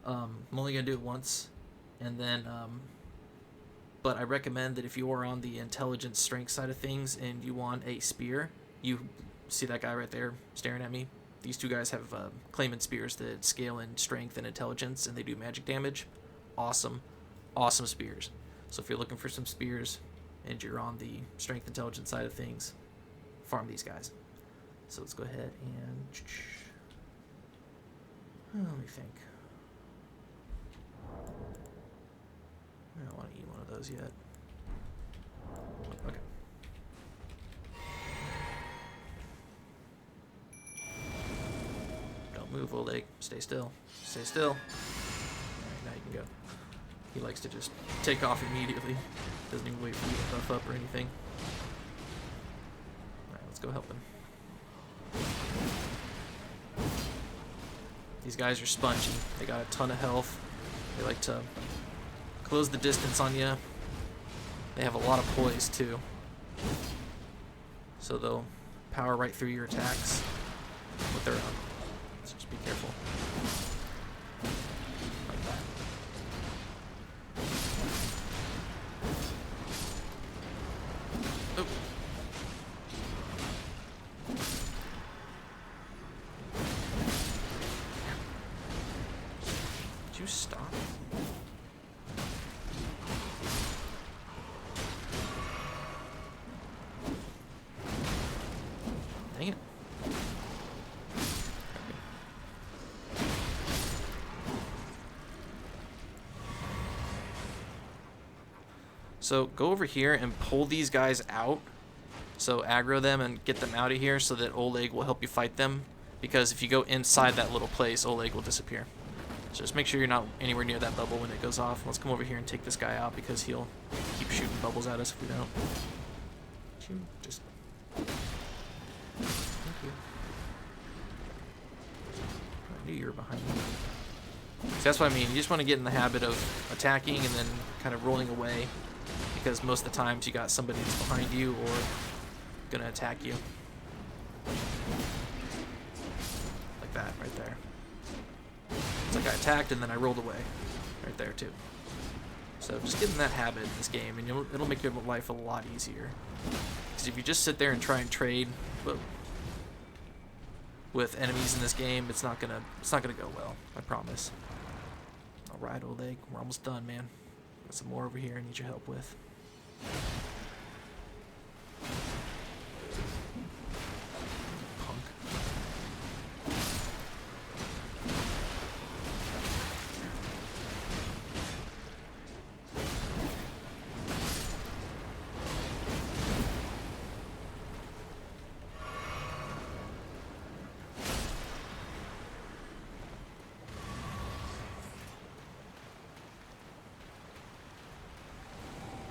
S1: I'm only going to do it once. And then, but I recommend that if you are on the intelligence strength side of things and you want a spear, you see that guy right there staring at me? These two guys have Clayman spears that scale in strength and intelligence, and they do magic damage. Awesome. Awesome spears. So if you're looking for some spears and you're on the strength intelligence side of things, farm these guys. So let's go ahead and... let me think. I don't want to eat one of those yet. Okay. Don't move, Oleg. Stay still. Stay still. Alright, now you can go. He likes to just take off immediately. Doesn't even wait for you to buff up or anything. Alright, let's go help him. These guys are spongy. They got a ton of health. They like to close the distance on you. They have a lot of poise too. So they'll power right through your attacks with their own. So just be careful. Like that. Oh. you stop? Dang it. So go over here and pull these guys out. So aggro them and get them out of here so that Oleg will help you fight them. Because if you go inside that little place, Oleg will disappear. So just make sure you're not anywhere near that bubble when it goes off. Let's come over here and take this guy out because he'll keep shooting bubbles at us if we don't. Just... Thank you. I knew you were behind me. So that's what I mean. You just want to get in the habit of attacking and then kind of rolling away. Because most of the times you got somebody that's behind you or gonna attack you. Like that, right there. It's like I attacked and then I rolled away. Right there, too. So just get in that habit in this game and it'll make your life a lot easier. Because if you just sit there and try and trade with enemies in this game, it's not gonna go well, I promise. Alright, Oleg, we're almost done, man. Got some more over here I need your help with. Punk.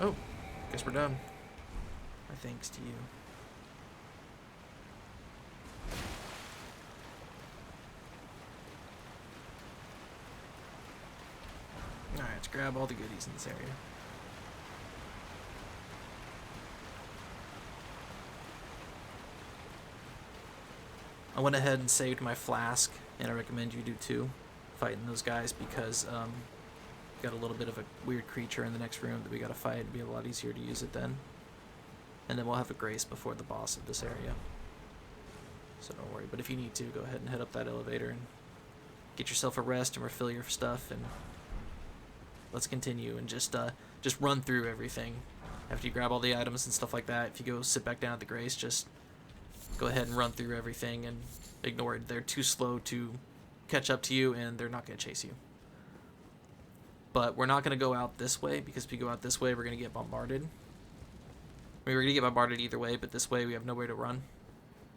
S1: Oh, guess we're done. My thanks to you. Alright, let's grab all the goodies in this area. I went ahead and saved my flask, and I recommend you do too, fighting those guys, because got a little bit of a weird creature in the next room that we gotta fight. It'd be a lot easier to use it then. And then we'll have a grace before the boss of this area. So don't worry. But if you need to, go ahead and head up that elevator and get yourself a rest and refill your stuff, and let's continue and just run through everything. After you grab all the items and stuff like that, if you go sit back down at the grace, just go ahead and run through everything and ignore it. They're too slow to catch up to you, and they're not going to chase you. But we're not going to go out this way, because if we go out this way, we're going to get bombarded. I mean, we're going to get bombarded either way, but this way we have nowhere to run.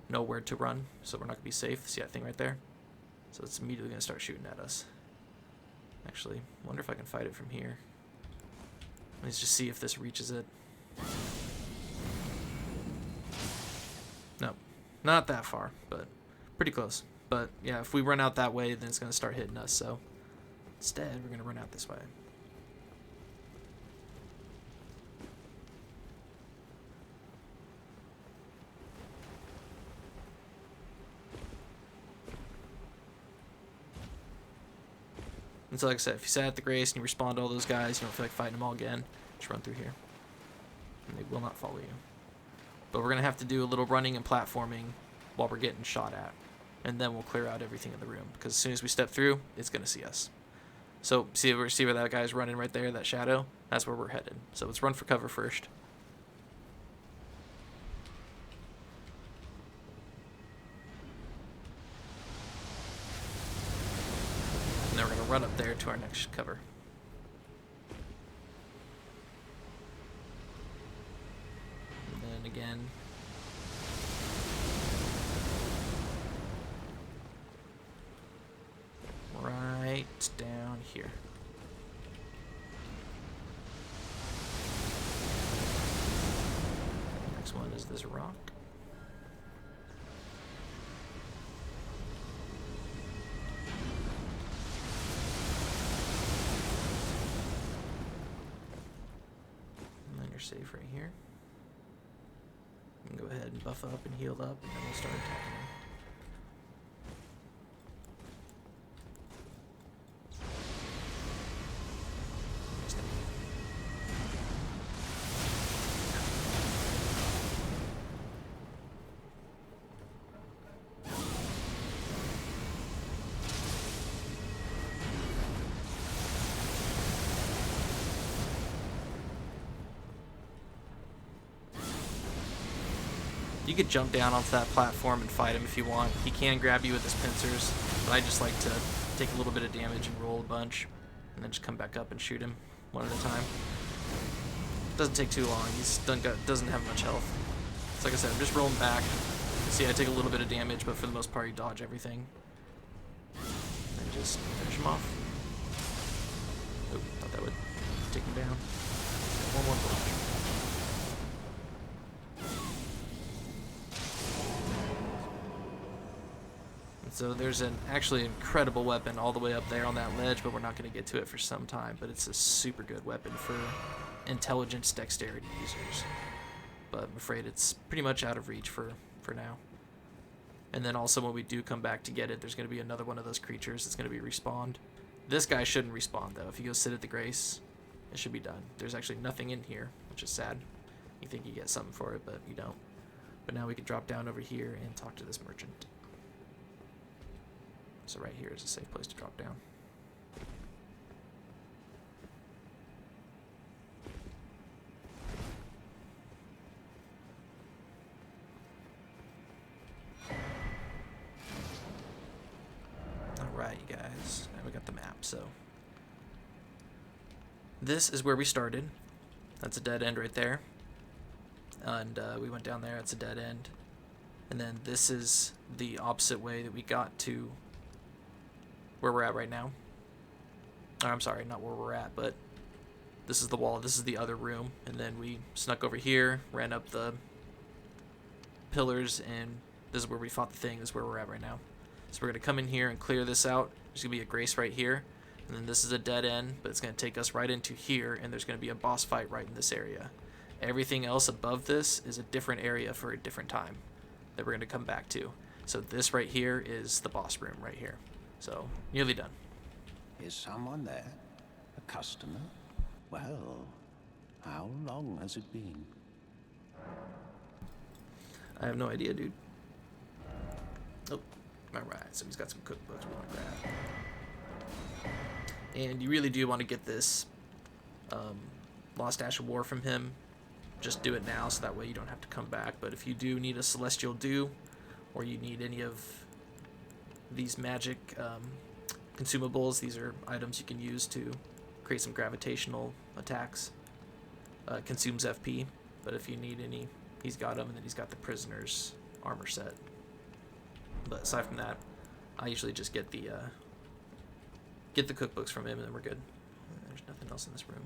S1: Nowhere to run, so we're not going to be safe. See that thing right there? So it's immediately going to start shooting at us. Actually, I wonder if I can fight it from here. Let's just see if this reaches it. No, not that far, but pretty close. But yeah, if we run out that way, then it's going to start hitting us, so instead, we're going to run out this way. And so like I said, if you sat at the grace and you respawn to all those guys, you don't feel like fighting them all again, just run through here. And they will not follow you. But we're going to have to do a little running and platforming while we're getting shot at. And then we'll clear out everything in the room. Because as soon as we step through, it's going to see us. So see where that guy's running right there, that shadow? That's where we're headed. So let's run for cover first. And then we're going to run up there to our next cover. And then again. Right down here. Next one is this rock. And then you're safe right here. You can go ahead and buff up and heal up, and then we'll start attacking them. You could jump down onto that platform and fight him if you want. He can grab you with his pincers, but I just like to take a little bit of damage and roll a bunch, and then just come back up and shoot him one at a time. Doesn't take too long. He's doesn't have much health. So like I said, I'm just rolling back. See, I take a little bit of damage, but for the most part, you dodge everything. And just finish him off. Oh, thought that would take him down. One more block. So there's an actually incredible weapon all the way up there on that ledge, but we're not going to get to it for some time. But it's a super good weapon for intelligence dexterity users. But I'm afraid it's pretty much out of reach for now. And then also when we do come back to get it, there's going to be another one of those creatures that's going to be respawned. This guy shouldn't respawn though. If you go sit at the Grace, it should be done. There's actually nothing in here, which is sad. You think you get something for it, but you don't. But now we can drop down over here and talk to this merchant. So right here is a safe place to drop down. Alright, you guys. Now we got the map, so. This is where we started. That's a dead end right there. And we went down there, it's a dead end. And then this is the opposite way that we got to where we're at right now. Or, I'm sorry, not where we're at, but this is the wall. This is the other room. And then we snuck over here, ran up the pillars, and this is where we fought the thing. This is where we're at right now. So we're going to come in here and clear this out. There's going to be a Grace right here. And then this is a dead end, but it's going to take us right into here, and there's going to be a boss fight right in this area. Everything else above this is a different area for a different time that we're going to come back to. So this right here is the boss room right here. So, nearly done.
S2: Is someone there? A customer? Well, how long has it been?
S1: I have no idea, dude. Oh, alright, so he's got some cookbooks we want to grab. And you really do want to get this Lost Ash of War from him. Just do it now, so that way you don't have to come back. But if you do need a Celestial Dew, or you need any of these magic consumables, these are items you can use to create some gravitational attacks. Consumes FP, but if you need any, he's got them, and then he's got the Prisoner's armor set. But aside from that, I usually just get the cookbooks from him, and then we're good. There's nothing else in this room.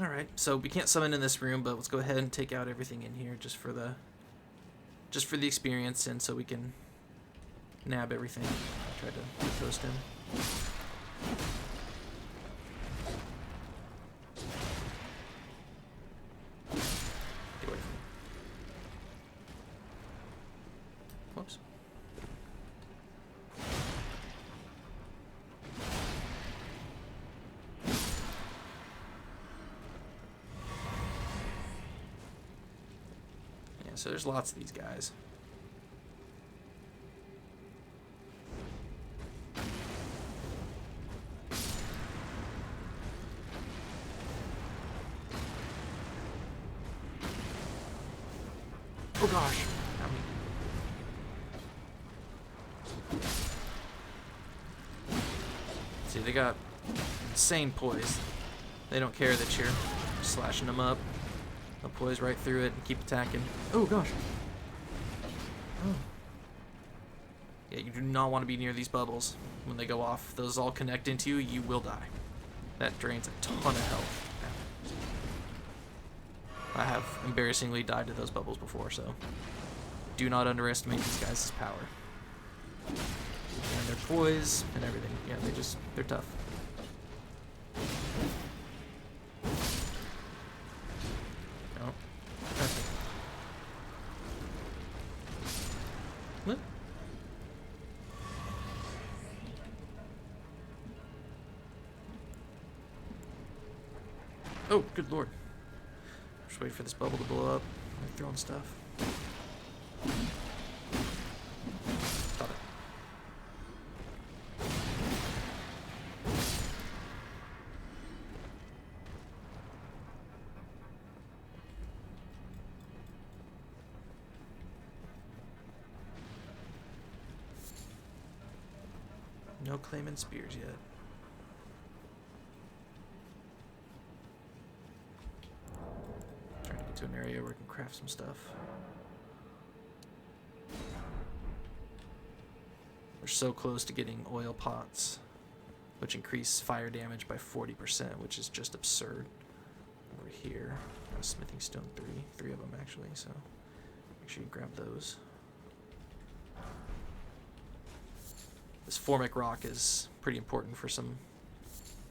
S1: Alright, so we can't summon in this room, but let's go ahead and take out everything in here just for the experience, and so we can nab everything. I tried to toast him. Get away from me. Whoops. Yeah, so there's lots of these guys. Oh gosh. See, they got insane poise. They don't care that you're slashing them up. They'll poise right through it and keep attacking. Oh gosh. Oh. Yeah, you do not want to be near these bubbles when they go off. Those all connect into you, you will die. That drains a ton of health. I have embarrassingly died to those bubbles before, so do not underestimate these guys' power. And their poise and everything. Yeah, they're tough. Oh, perfect. What? Oh, good lord. Just wait for this bubble to blow up. I'm throwing stuff. Got it. No claiming spears yet. Trying to get to an area where we can craft some stuff. We're so close to getting oil pots, which increase fire damage by 40%, which is just absurd. Over here, got a smithing stone 3 of them actually, so make sure you grab those. This formic rock is pretty important for some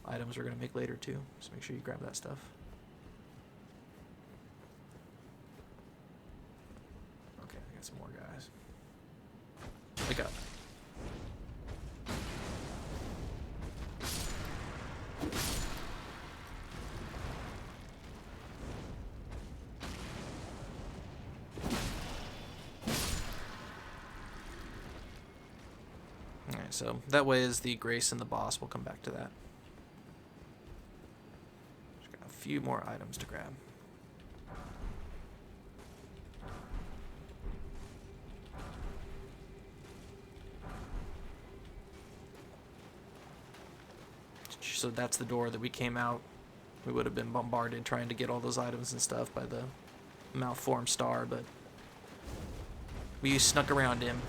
S1: items we're going to make later too, so make sure you grab that stuff. Okay, I got some more guys. Wake up. Alright, so that way is the Grace and the boss. We'll come back to that. Just got a few more items to grab. So that's the door that we came out. We would have been bombarded trying to get all those items and stuff by the malformed star, but we snuck around him.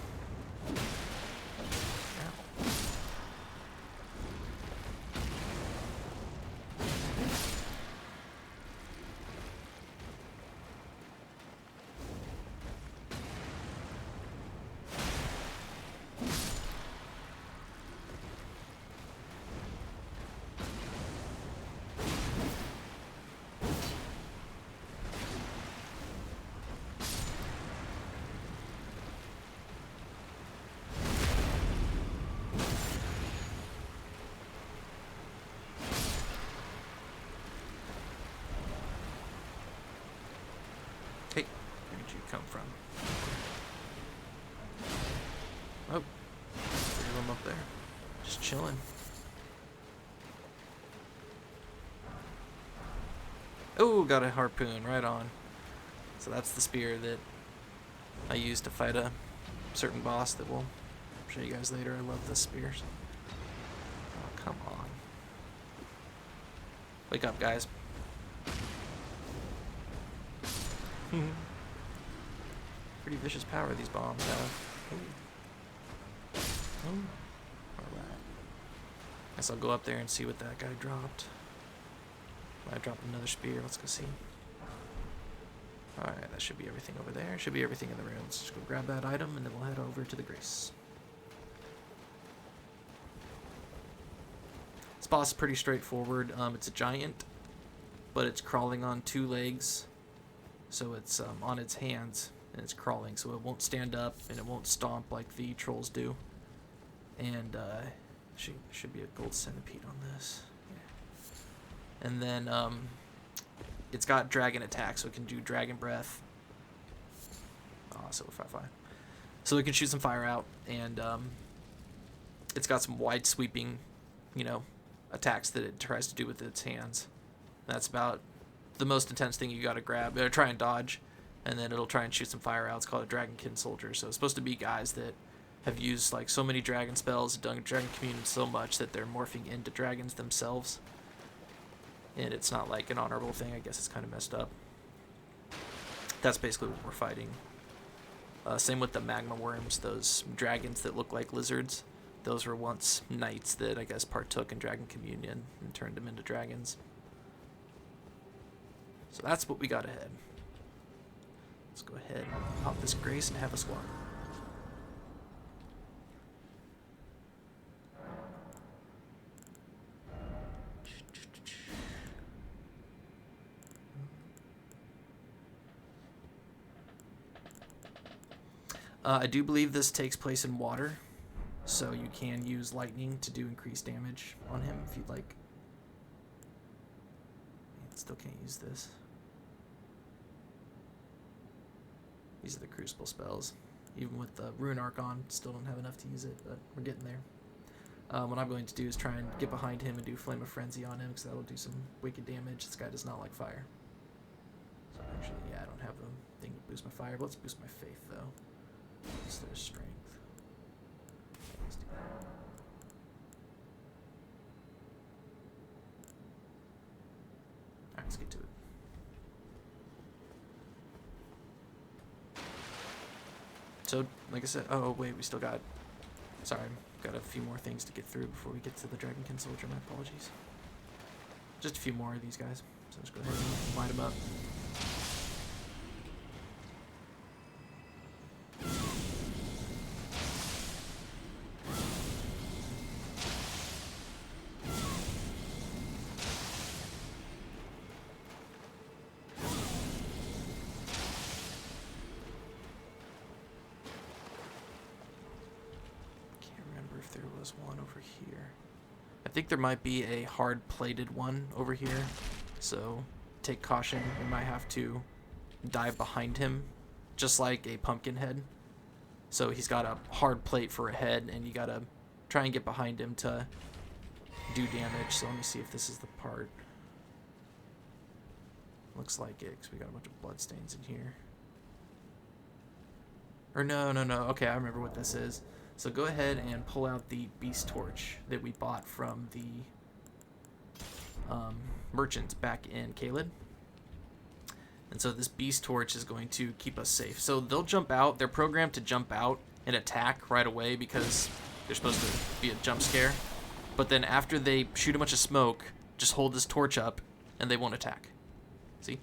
S1: Hey, where did you come from? Oh, 3 of them up there. Just chilling. Oh, got a harpoon, right on. So that's the spear that I used to fight a certain boss that we'll show you guys later. I love the spears. Oh, come on. Wake up, guys. Pretty vicious power these bombs have. Alright. Guess I'll go up there and see what that guy dropped. I dropped another spear. Let's go see. Alright, that should be everything over there. Should be everything in the room. Let's just go grab that item and then we'll head over to the Grace. This boss is pretty straightforward. It's a giant, but it's crawling on 2 legs. So it's on its hands and it's crawling, so it won't stand up and it won't stomp like the trolls do. And should be a gold centipede on this. Yeah. And then it's got dragon attack, so it can do dragon breath. So 5/5. So it can shoot some fire out, and it's got some wide sweeping, attacks that it tries to do with its hands. That's about the most intense thing you got to grab. It'll try and dodge, and then it'll try and shoot some fire out. It's called a Dragonkin Soldier. So it's supposed to be guys that have used like so many dragon spells, done dragon communion so much that they're morphing into dragons themselves. And it's not like an honorable thing. I guess it's kind of messed up. That's basically what we're fighting. Same with the magma worms, those dragons that look like lizards. Those were once knights that I guess partook in dragon communion and turned them into dragons. So that's what we got ahead. Let's go ahead and pop this Grace and have a squad. I do believe this takes place in water, so you can use lightning to do increased damage on him if you'd like. Still can't use this. These are the crucible spells. Even with the Rune Archon, still don't have enough to use it, but we're getting there. What I'm going to do is try and get behind him and do Flame of Frenzy on him, because that'll do some wicked damage. This guy does not like fire. So actually, yeah, I don't have the thing to boost my fire, but let's boost my faith, though. Instead of strength. Let's do that. So, like I said, oh wait, we still got, sorry, got a few more things to get through before we get to the Dragonkin Soldier, my apologies. Just a few more of these guys, so let's go ahead and light them up. One over here. I think there might be a hard-plated one over here, so take caution. We might have to dive behind him, just like a pumpkin head. So he's got a hard plate for a head, and you gotta try and get behind him to do damage. So let me see if this is the part. Looks like it, because we got a bunch of bloodstains in here. Or no. Okay, I remember what this is. So go ahead and pull out the beast torch that we bought from the merchants back in Caelid. And so this beast torch is going to keep us safe. So they'll jump out. They're programmed to jump out and attack right away because they're supposed to be a jump scare. But then after they shoot a bunch of smoke, just hold this torch up and they won't attack. See?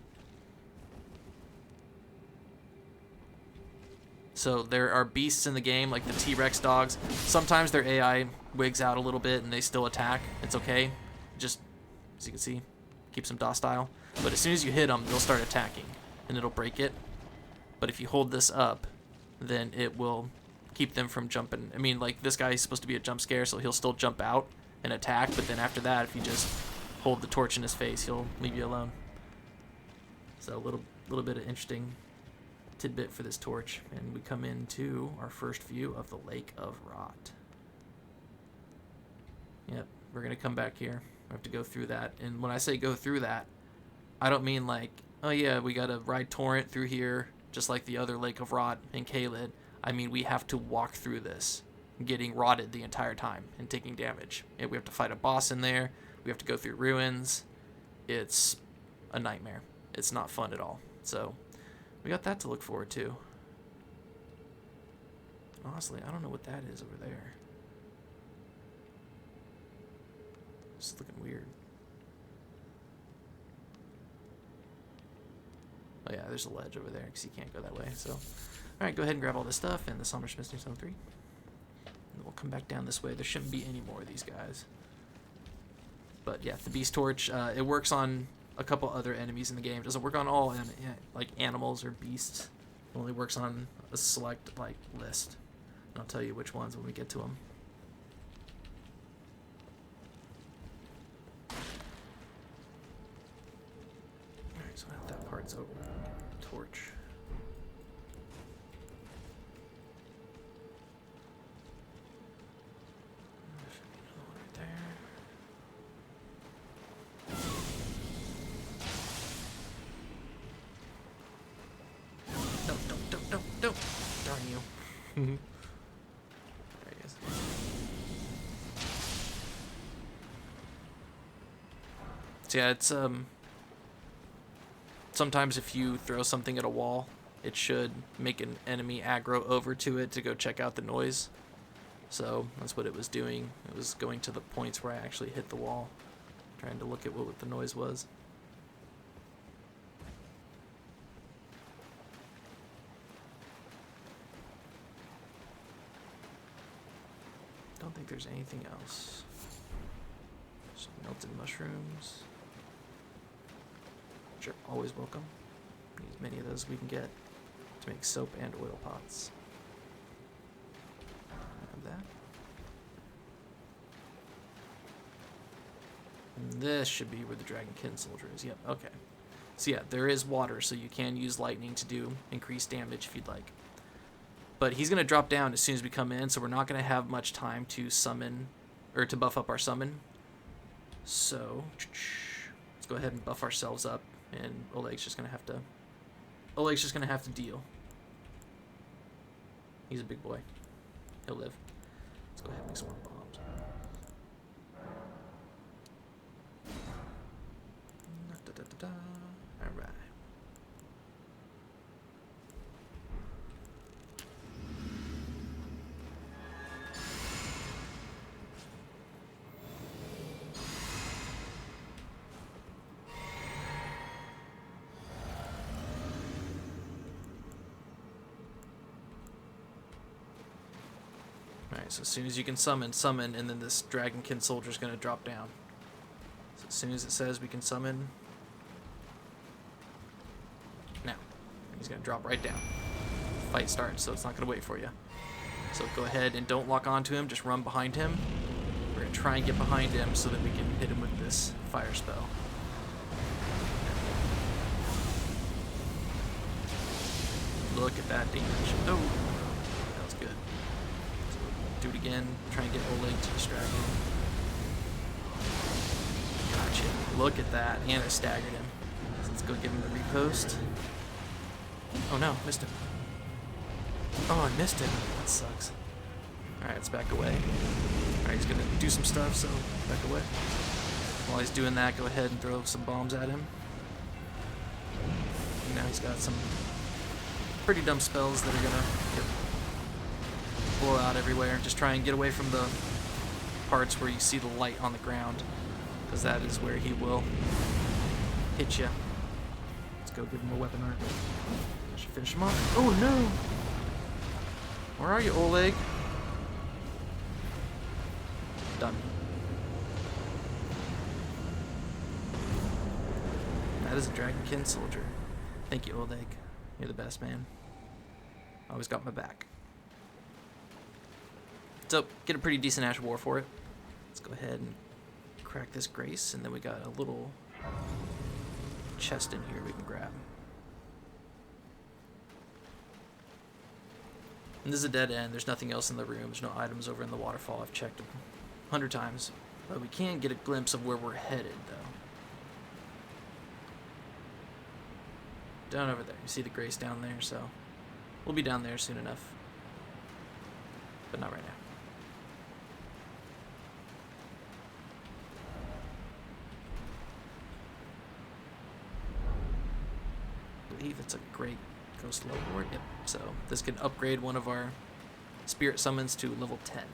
S1: So there are beasts in the game, like the T-Rex dogs. Sometimes their AI wigs out a little bit and they still attack. It's okay. Just, as you can see, keeps them docile. But as soon as you hit them, they'll start attacking and it'll break it. But if you hold this up, then it will keep them from jumping. I mean, like this guy is supposed to be a jump scare, so he'll still jump out and attack. But then after that, if you just hold the torch in his face, he'll leave you alone. So a little bit of interesting tidbit for this torch, and we come into our first view of the Lake of Rot. Yep, we're gonna come back here. We have to go through that, and when I say go through that, I don't mean like, oh yeah, we gotta ride torrent through here just like the other Lake of Rot in Caelid. I mean, we have to walk through this, getting rotted the entire time and taking damage. And we have to fight a boss in there. We have to go through ruins. It's a nightmare. It's not fun at all. So we got that to look forward to. Honestly, I don't know what that is over there. It's looking weird. Oh yeah, there's a ledge over there because you can't go that way. So, all right, go ahead and grab all this stuff and the Somber Smithing Stone 3. And we'll come back down this way. There shouldn't be any more of these guys. But yeah, the Beast Torch, it works on a couple other enemies in the game. It doesn't work on all like animals or beasts. It only works on a select like list. And I'll tell you which ones when we get to them. Alright, so that part's over. Torch. There should be another one right there. Don't. Darn you. There he is. So yeah, it's sometimes if you throw something at a wall, it should make an enemy aggro over to it to go check out the noise. So that's what it was doing. It was going to the points where I actually hit the wall, trying to look at what the noise was. Don't think there's anything else. Some melted mushrooms, which are always welcome. Need as many of those as we can get to make soap and oil pots. Have that. And this should be where the Dragonkin Soldier is. Yep, okay. So yeah, there is water, so you can use lightning to do increased damage if you'd like. But he's going to drop down as soon as we come in, so we're not going to have much time to summon, or to buff up our summon. So, let's go ahead and buff ourselves up, and Oleg's just going to have to deal. He's a big boy. He'll live. Let's go ahead and make some more bombs. Alright. So as soon as you can summon, and then this Dragonkin Soldier is going to drop down. So as soon as it says we can summon, now he's going to drop right down. Fight starts, so it's not going to wait for you. So go ahead and don't lock onto him, just run behind him. We're going to try and get behind him so that we can hit him with this fire spell. Look at that damage. Oh, that was good. So do it again. Try and get Oleg to distract him. Gotcha. Look at that. And it staggered him. So let's go give him the repost. Oh no, missed him. Oh, I missed him. That sucks. Alright, let's back away. Alright, he's gonna do some stuff, so back away. While he's doing that, go ahead and throw some bombs at him. And now he's got some pretty dumb spells that are gonna blow out everywhere. Just try and get away from the parts where you see the light on the ground, because that is where he will hit you. Let's go give him a weapon art. I should finish him off. Oh no! Where are you, Oleg? Done. That is a Dragonkin Soldier. Thank you, Oleg. You're the best, man. Always got my back. So, get a pretty decent Ash War for it. Let's go ahead and crack this Grace, and then we got a little chest in here we can grab. And this is a dead end. There's nothing else in the room. There's no items over in the waterfall. I've checked 100 times. But we can get a glimpse of where we're headed, though. Down over there. You see the Grace down there, so we'll be down there soon enough. But not right now. I believe it's a great Ghost Lord. Yep. So this can upgrade one of our spirit summons to level 10.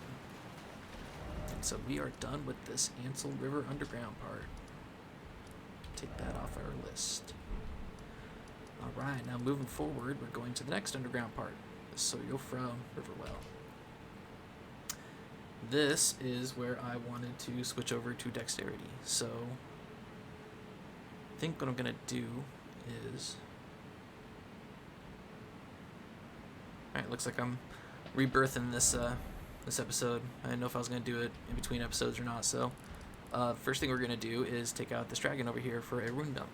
S1: And so we are done with this Ainsel River Underground part. Take that off our list. Alright, now moving forward, we're going to the next underground part, the Siofra River Well. This is where I wanted to switch over to Dexterity. So I think what I'm going to do is... Alright, looks like I'm rebirthing this this episode. I didn't know if I was going to do it in between episodes or not, so first thing we're going to do is take out this dragon over here for a rune dump.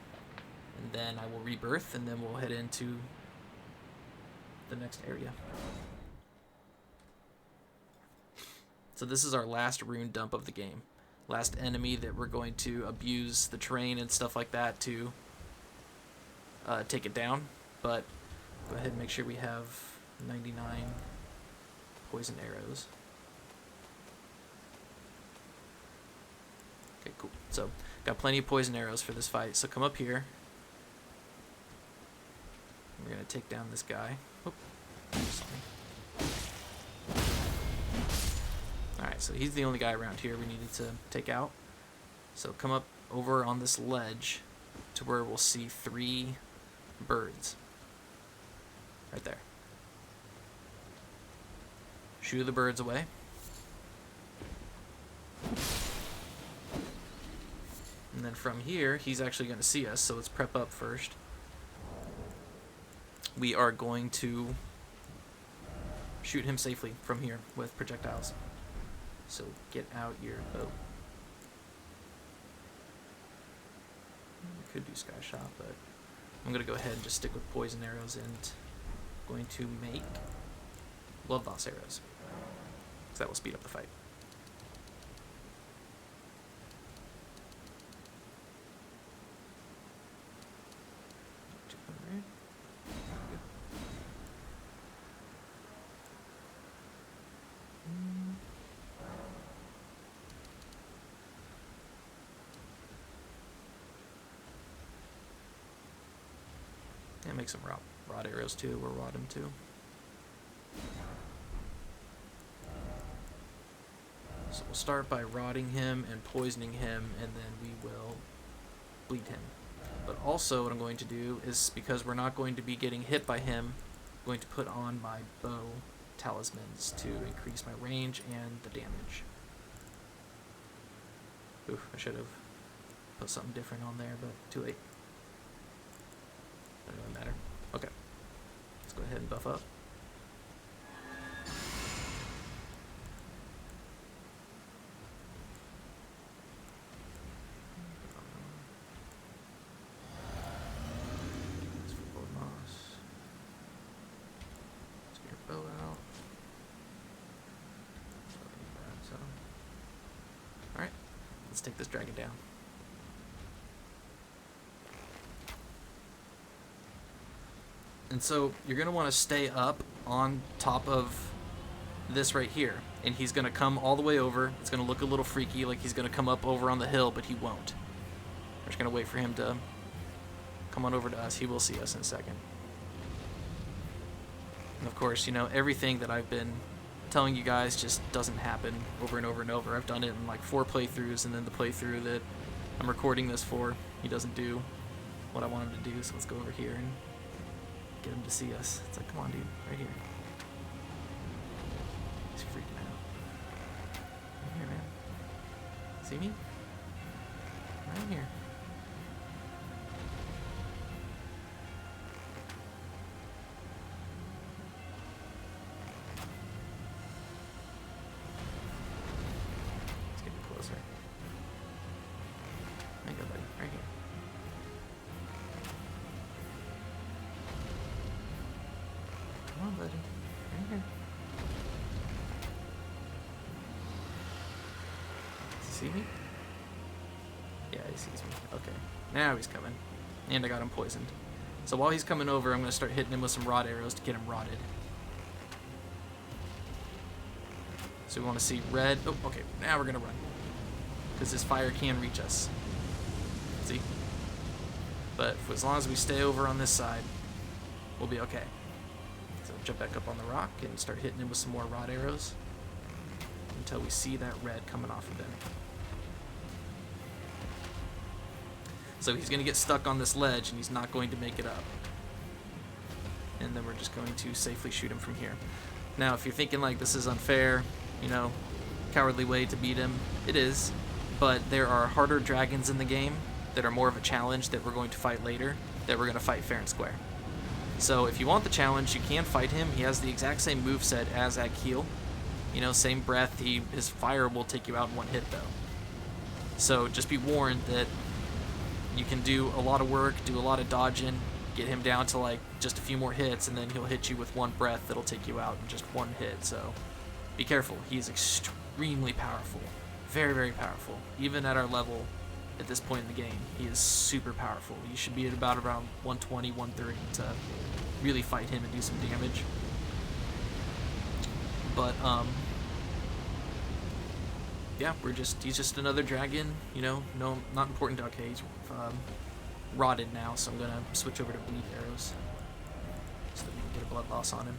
S1: And then I will rebirth, and then we'll head into the next area. So this is our last rune dump of the game. Last enemy that we're going to abuse the terrain and stuff like that to take it down. But go ahead and make sure we have 99 poison arrows. Okay, cool. So got plenty of poison arrows for this fight. So come up here. We're going to take down this guy. Oh, alright, so he's the only guy around here we needed to take out. So come up over on this ledge to where we'll see 3 birds. Right there. Shoo the birds away. And then from here, he's actually going to see us, so let's prep up first. We are going to shoot him safely from here with projectiles. So get out your bow. We could do Sky Shot, but I'm going to go ahead and just stick with poison arrows and going to make blood loss arrows. Because that will speed up the fight. And make some rod arrows too, or rod him too. So we'll start by rodding him and poisoning him, and then we will bleed him. But also what I'm going to do is, because we're not going to be getting hit by him, I'm going to put on my bow talismans to increase my range and the damage. Oof, I should have put something different on there, but too late. Doesn't really matter. Okay. Let's go ahead and buff up. Let's take this dragon down. And so you're going to want to stay up on top of this right here. And he's going to come all the way over. It's going to look a little freaky, like he's going to come up over on the hill, but he won't. We're just going to wait for him to come on over to us. He will see us in a second. And of course, you know, everything that I've been telling you guys just doesn't happen over and over and over. I've done it in like 4 playthroughs, and then the playthrough that I'm recording this for, he doesn't do what I want him to do. So let's go over here and get him to see us. It's like, come on, dude, right here. He's freaking out. Right here, man. See me? Right here. See me? Yeah, he sees me. Okay. Now he's coming. And I got him poisoned. So while he's coming over, I'm going to start hitting him with some rod arrows to get him rotted. So we want to see red. Oh, okay. Now we're going to run. Because this fire can reach us. See? But as long as we stay over on this side, we'll be okay. So jump back up on the rock and start hitting him with some more rod arrows until we see that red coming off of him. So he's going to get stuck on this ledge, and he's not going to make it up. And then we're just going to safely shoot him from here. Now, if you're thinking like this is unfair, you know, cowardly way to beat him, it is. But there are harder dragons in the game that are more of a challenge that we're going to fight later, that we're going to fight fair and square. So if you want the challenge, you can fight him. He has the exact same moveset as at Keel. You know, same breath. His fire will take you out in one hit, though. So just be warned that you can do a lot of work, do a lot of dodging, get him down to like just a few more hits, and then he'll hit you with one breath that'll take you out in just one hit. So be careful. He's extremely powerful. Very, very powerful. Even at our level at this point in the game, he is super powerful. You should be at about around 120, 130 to really fight him and do some damage. But yeah, he's just another dragon, you know, no, not important. Okay, he's rotted now, so I'm gonna switch over to bleed arrows so that we can get a blood loss on him.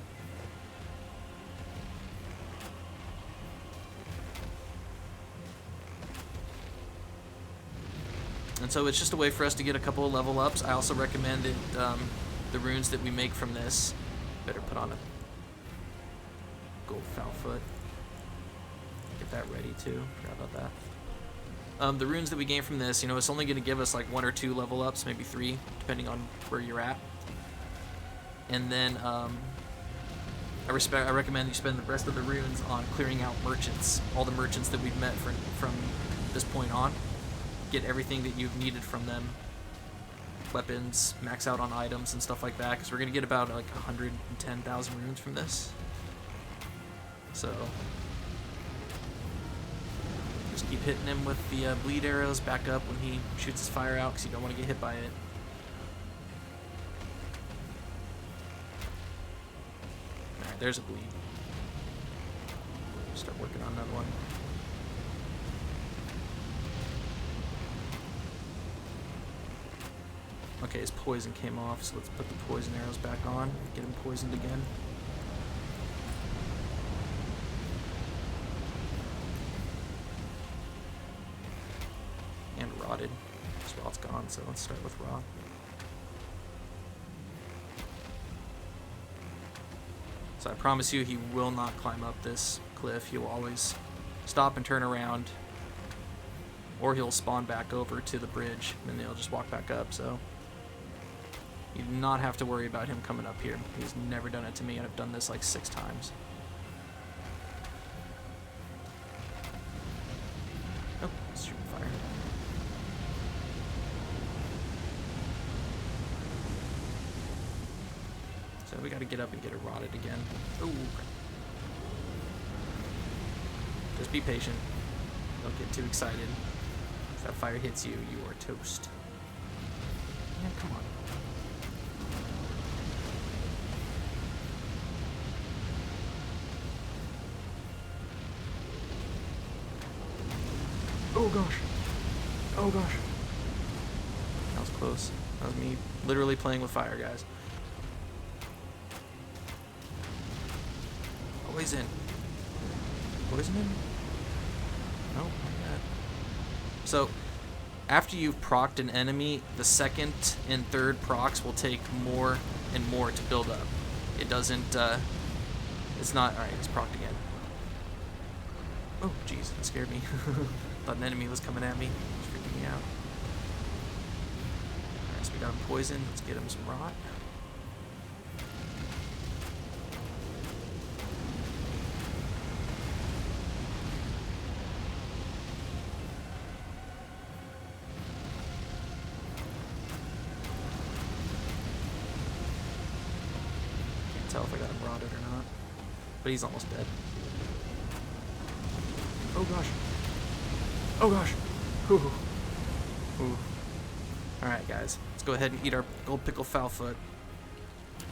S1: And so it's just a way for us to get a couple of level ups. I also recommend that the runes that we make from this, better put on a gold foul foot. Get that ready too. Forgot about that. The runes that we gain from this, you know, it's only going to give us like 1 or 2 level ups, maybe 3, depending on where you're at. And then I recommend you spend the rest of the runes on clearing out merchants, all the merchants that we've met from this point on. Get everything that you've needed from them, weapons, max out on items and stuff like that, because we're going to get about like 110,000 runes from this. So just keep hitting him with the bleed arrows, back up when he shoots his fire out, because you don't want to get hit by it. Alright, there's a bleed. Start working on another one. Okay, his poison came off, so let's put the poison arrows back on, get him poisoned again. And rotted, as well it's gone, so let's start with rot. So I promise you he will not climb up this cliff. He will always stop and turn around, or he'll spawn back over to the bridge, and then he'll just walk back up. So you do not have to worry about him coming up here. He's never done it to me, and I've done this like 6 times. Oh, it's shooting fire. So we gotta get up and get it rotted again. Oh, crap. Just be patient. Don't get too excited. If that fire hits you, you are toast. Man, come on. Oh gosh. Oh gosh. That was close. That was me literally playing with fire, guys. Poison. Poison him? No, not yet. So, after you've procced an enemy, the second and third procs will take more and more to build up. It doesn't, it's not, alright, it's procced again. Oh, jeez, that scared me. Thought an enemy was coming at me. It's freaking me out. Alright, so we got him poisoned. Let's get him some rot. Can't tell if I got him rotted or not. But he's almost dead. Oh gosh. Oh gosh. Ooh. Ooh. Alright guys, let's go ahead and eat our gold pickle foulfoot.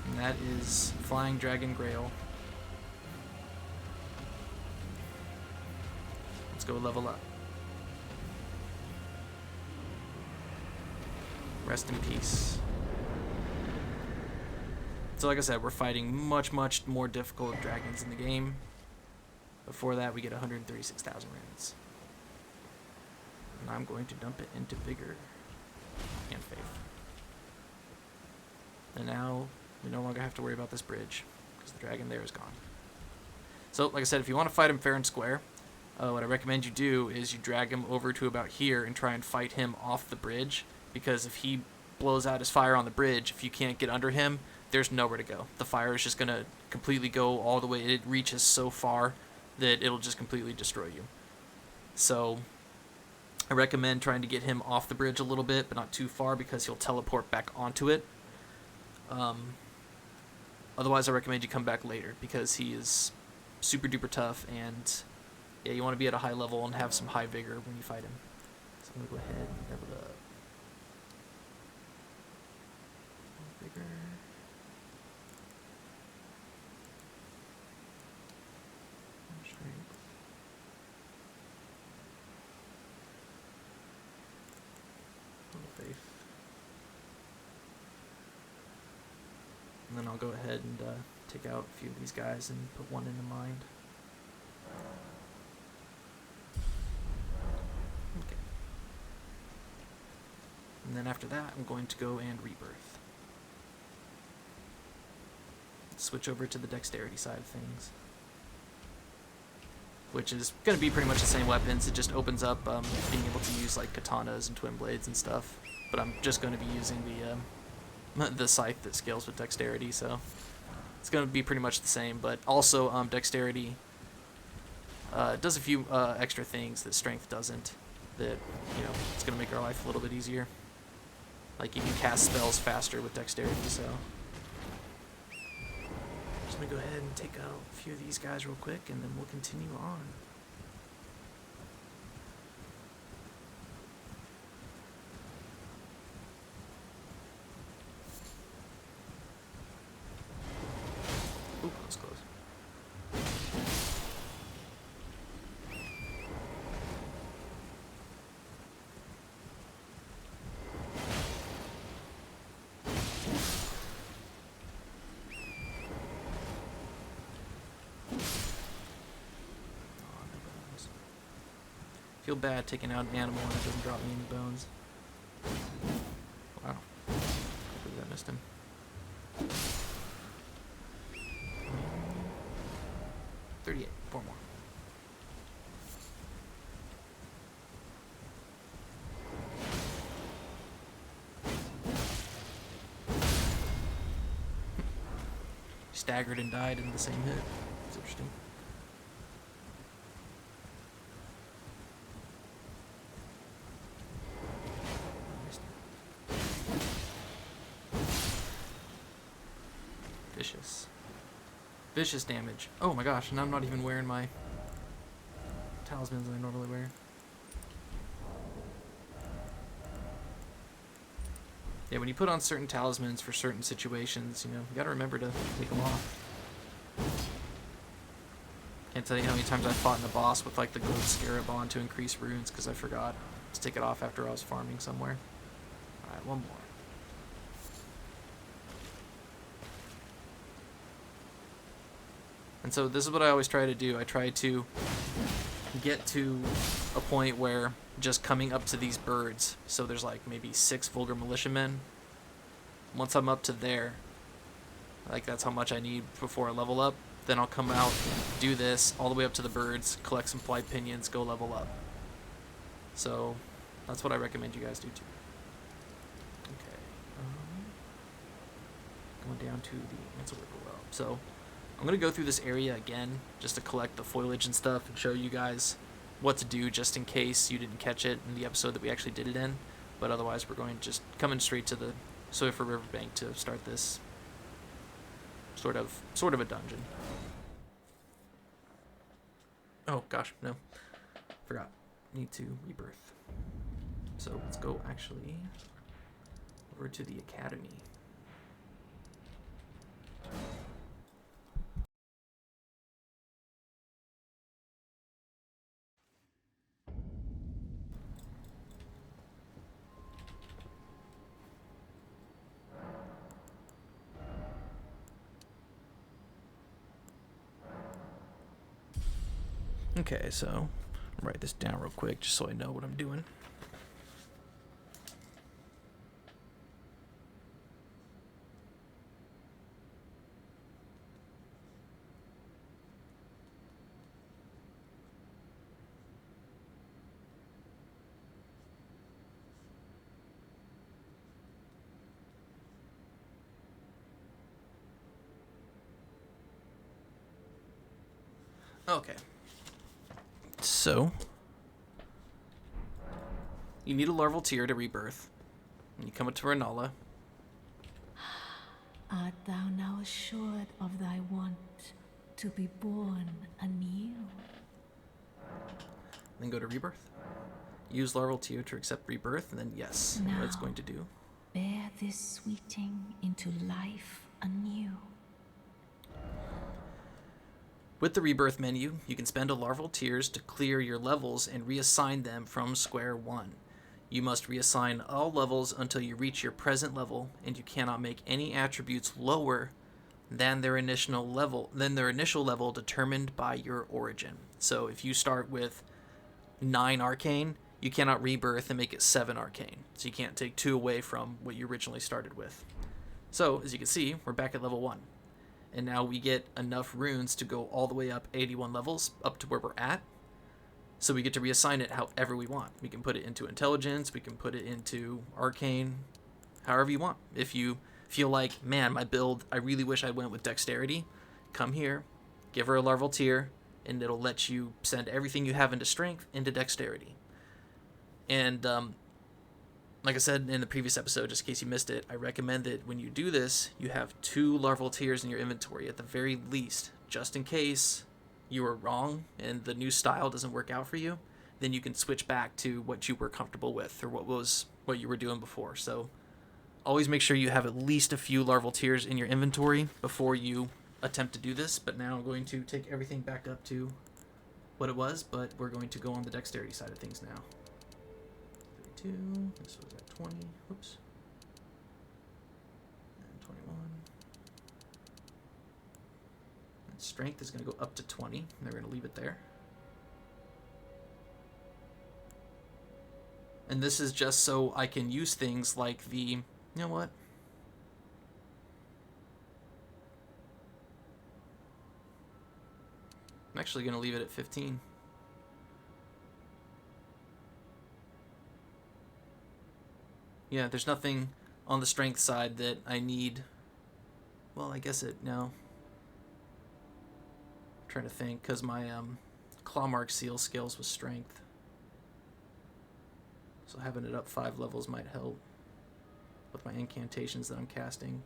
S1: And that is flying dragon Greyll. Let's go level up. Rest in peace. So like I said, we're fighting much more difficult dragons in the game. Before that, we get 136,000 runes. And I'm going to dump it into Vigor and Faith. And now, we no longer have to worry about this bridge, because the dragon there is gone. So, like I said, if you want to fight him fair and square, what I recommend you do is you drag him over to about here and try and fight him off the bridge, because if he blows out his fire on the bridge, if you can't get under him, there's nowhere to go. The fire is just going to completely go all the way. It reaches so far that it'll just completely destroy you. So I recommend trying to get him off the bridge a little bit, but not too far, because he'll teleport back onto it. Otherwise, I recommend you come back later, because he is super duper tough, and yeah, you want to be at a high level and have some high vigor when you fight him. So I'm going to go ahead and level up. Vigor. Faith. And then I'll go ahead and take out a few of these guys and put one into mind. Okay. And then after that, I'm going to go and rebirth. Switch over to the dexterity side of things, which is going to be pretty much the same weapons. It just opens up being able to use like katanas and twin blades and stuff. But I'm just going to be using the scythe that scales with dexterity, so it's going to be pretty much the same. But also dexterity does a few extra things that strength doesn't. That, you know, it's going to make our life a little bit easier. Like you can cast spells faster with dexterity, so just going to go ahead and take out a few of these guys real quick, and then we'll continue on. Ooh, that was close. Feel bad taking out an animal and it doesn't drop me any bones. Wow. I believe I missed him. 4 more. Staggered and died in the same hit. It's interesting. Vicious. Vicious damage. Oh my gosh, and I'm not even wearing my talismans that I normally wear. Yeah, when you put on certain talismans for certain situations, you know, you gotta remember to take them off. Can't tell you how many times I fought in the boss with like the gold scarab on to increase runes because I forgot to take it off after I was farming somewhere. Alright, one more. And so this is what I always try to do. I try to get to a point where just coming up to these birds, so there's like maybe 6 vulgar militiamen. Once I'm up to there, like that's how much I need before I level up, then I'll come out, do this all the way up to the birds, collect some flight pinions, go level up. So that's what I recommend you guys do too. Okay, going down to the Ainsel River Well. So I'm going to go through this area again just to collect the foliage and stuff and show you guys what to do just in case you didn't catch it in the episode that we actually did it in. But otherwise, we're going just coming straight to the Siofra River bank to start this sort of a dungeon. Oh gosh, no. Forgot. Need to rebirth. So let's go actually over to the academy. Okay, so I'll write this down real quick just so I know what I'm doing. Okay. So, you need a larval tear to rebirth. You come up to Rennala.
S3: Art thou now assured of thy want to be born anew?
S1: Then go to rebirth. Use larval tear to accept rebirth, and then yes,
S3: now,
S1: what it's going to do.
S3: Bear this sweeting into life anew.
S1: With the rebirth menu, you can spend a larval tears to clear your levels and reassign them from square one. You must reassign all levels until you reach your present level, and you cannot make any attributes lower than their initial level determined by your origin. So if you start with 9 arcane, you cannot rebirth and make it 7 arcane. So you can't take 2 away from what you originally started with. So as you can see, we're back at level 1. And now we get enough runes to go all the way up 81 levels, up to where we're at. So we get to reassign it however we want. We can put it into intelligence, we can put it into arcane, however you want. If you feel like, man, my build, I really wish I went with dexterity, come here, give her a larval tear, and it'll let you send everything you have into strength into dexterity. And like I said in the previous episode, just in case you missed it, I recommend that when you do this, you have 2 larval tears in your inventory at the very least, just in case you were wrong and the new style doesn't work out for you. Then you can switch back to what you were comfortable with or what you were doing before. So always make sure you have at least a few larval tears in your inventory before you attempt to do this. But now I'm going to take everything back up to what it was, but we're going to go on the dexterity side of things now. 32, this was at 20, whoops, and 21. And strength is going to go up to 20, and they're going to leave it there. And this is just so I can use things like the, you know what? I'm actually going to leave it at 15. Yeah, there's nothing on the strength side that I need. Well, I guess it, no. I'm trying to think, because my Clawmark Seal scales with strength. So having it up 5 levels might help with my incantations that I'm casting.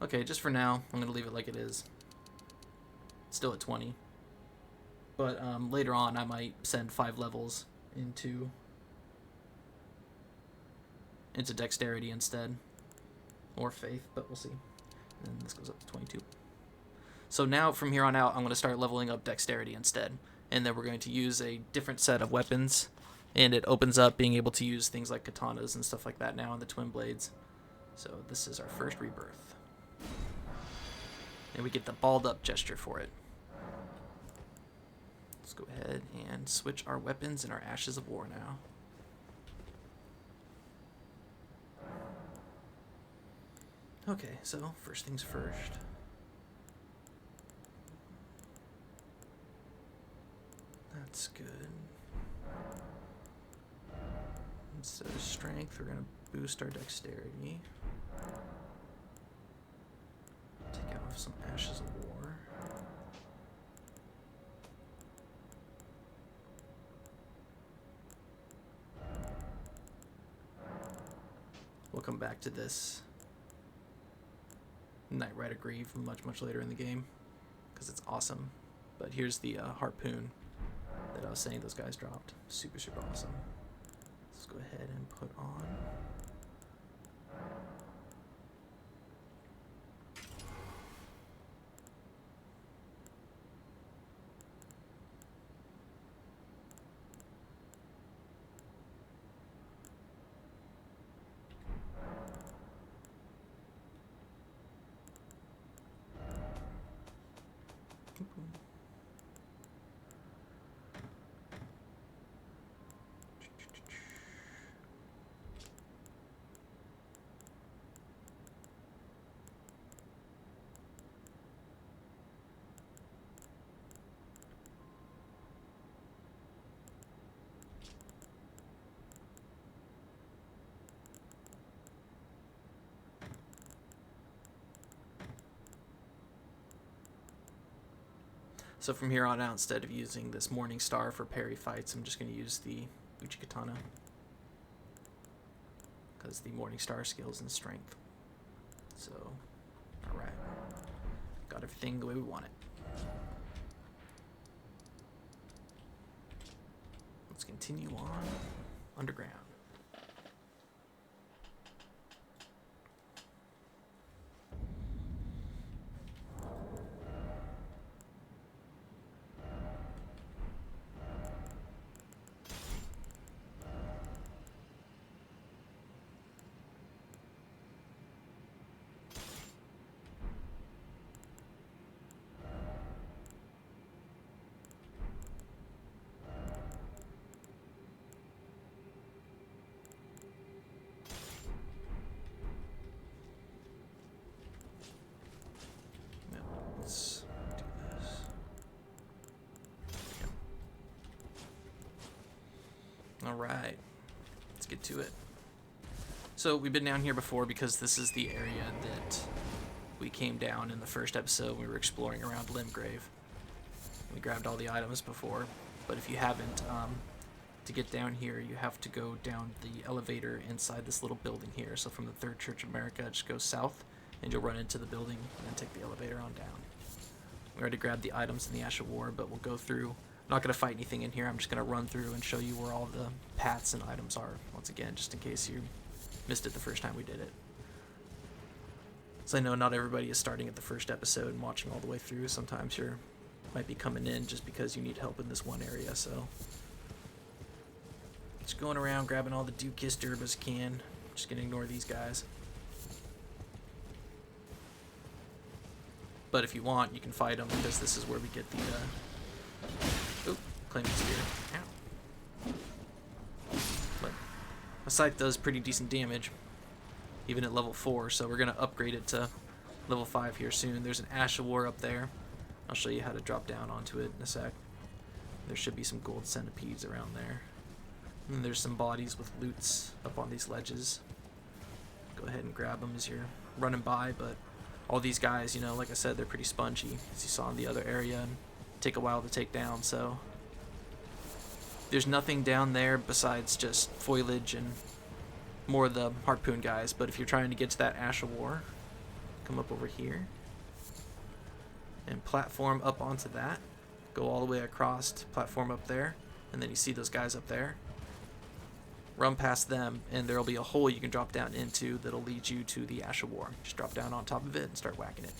S1: Okay, just for now, I'm going to leave it like it is. Still at 20. But later on, I might send 5 levels into Dexterity instead. Or Faith, but we'll see. And this goes up to 22. So now, from here on out, I'm going to start leveling up Dexterity instead. And then we're going to use a different set of weapons. And it opens up being able to use things like katanas and stuff like that now, and the twin blades. So this is our first rebirth. And we get the balled up gesture for it. Let's go ahead and switch our weapons and our Ashes of War now. Okay, so first things first. That's good. Instead of strength, we're going to boost our dexterity. Take out some Ashes of War. We'll come back to this Night Rider Grieve much later in the game because it's awesome. But here's the harpoon that I was saying those guys dropped. Super awesome. Let's go ahead and put on. So from here on out, instead of using this Morning Star for parry fights, I'm just going to use the Uchi Katana. Because the Morning Star skills and strength. So, alright. Got everything the way we want it. Let's continue on underground. Alright, let's get to it. So we've been down here before because this is the area that we came down in the first episode when we were exploring around Limgrave. We grabbed all the items before, but if you haven't, to get down here you have to go down the elevator inside this little building here. So from the Third Church of America, just go south and you'll run into the building and then take the elevator on down. We already grabbed the items in the Ash of War, but we'll go through. I'm not going to fight anything in here. I'm just going to run through and show you where all the paths and items are, once again, just in case you missed it the first time we did it. So I know not everybody is starting at the first episode and watching all the way through. Sometimes you might be coming in just because you need help in this one area, so just going around grabbing all the Duke-Kiss Derb as you can. Just going to ignore these guys. But if you want, you can fight them because this is where we get the Oop, claiming spear. Ow. But a scythe does pretty decent damage, even at level 4, so we're going to upgrade it to level 5 here soon. There's an Ash of War up there. I'll show you how to drop down onto it in a sec. There should be some gold centipedes around there. And there's some bodies with loots up on these ledges. Go ahead and grab them as you're running by, but all these guys, you know, like I said, they're pretty spongy, as you saw in the other area, and take a while to take down, so there's nothing down there besides just foliage and more of the harpoon guys. But if you're trying to get to that Ash of War, come up over here and platform up onto that, go all the way across to platform up there, and then you see those guys up there. Run past them, and there'll be a hole you can drop down into that'll lead you to the Ash of War. Just drop down on top of it and start whacking it.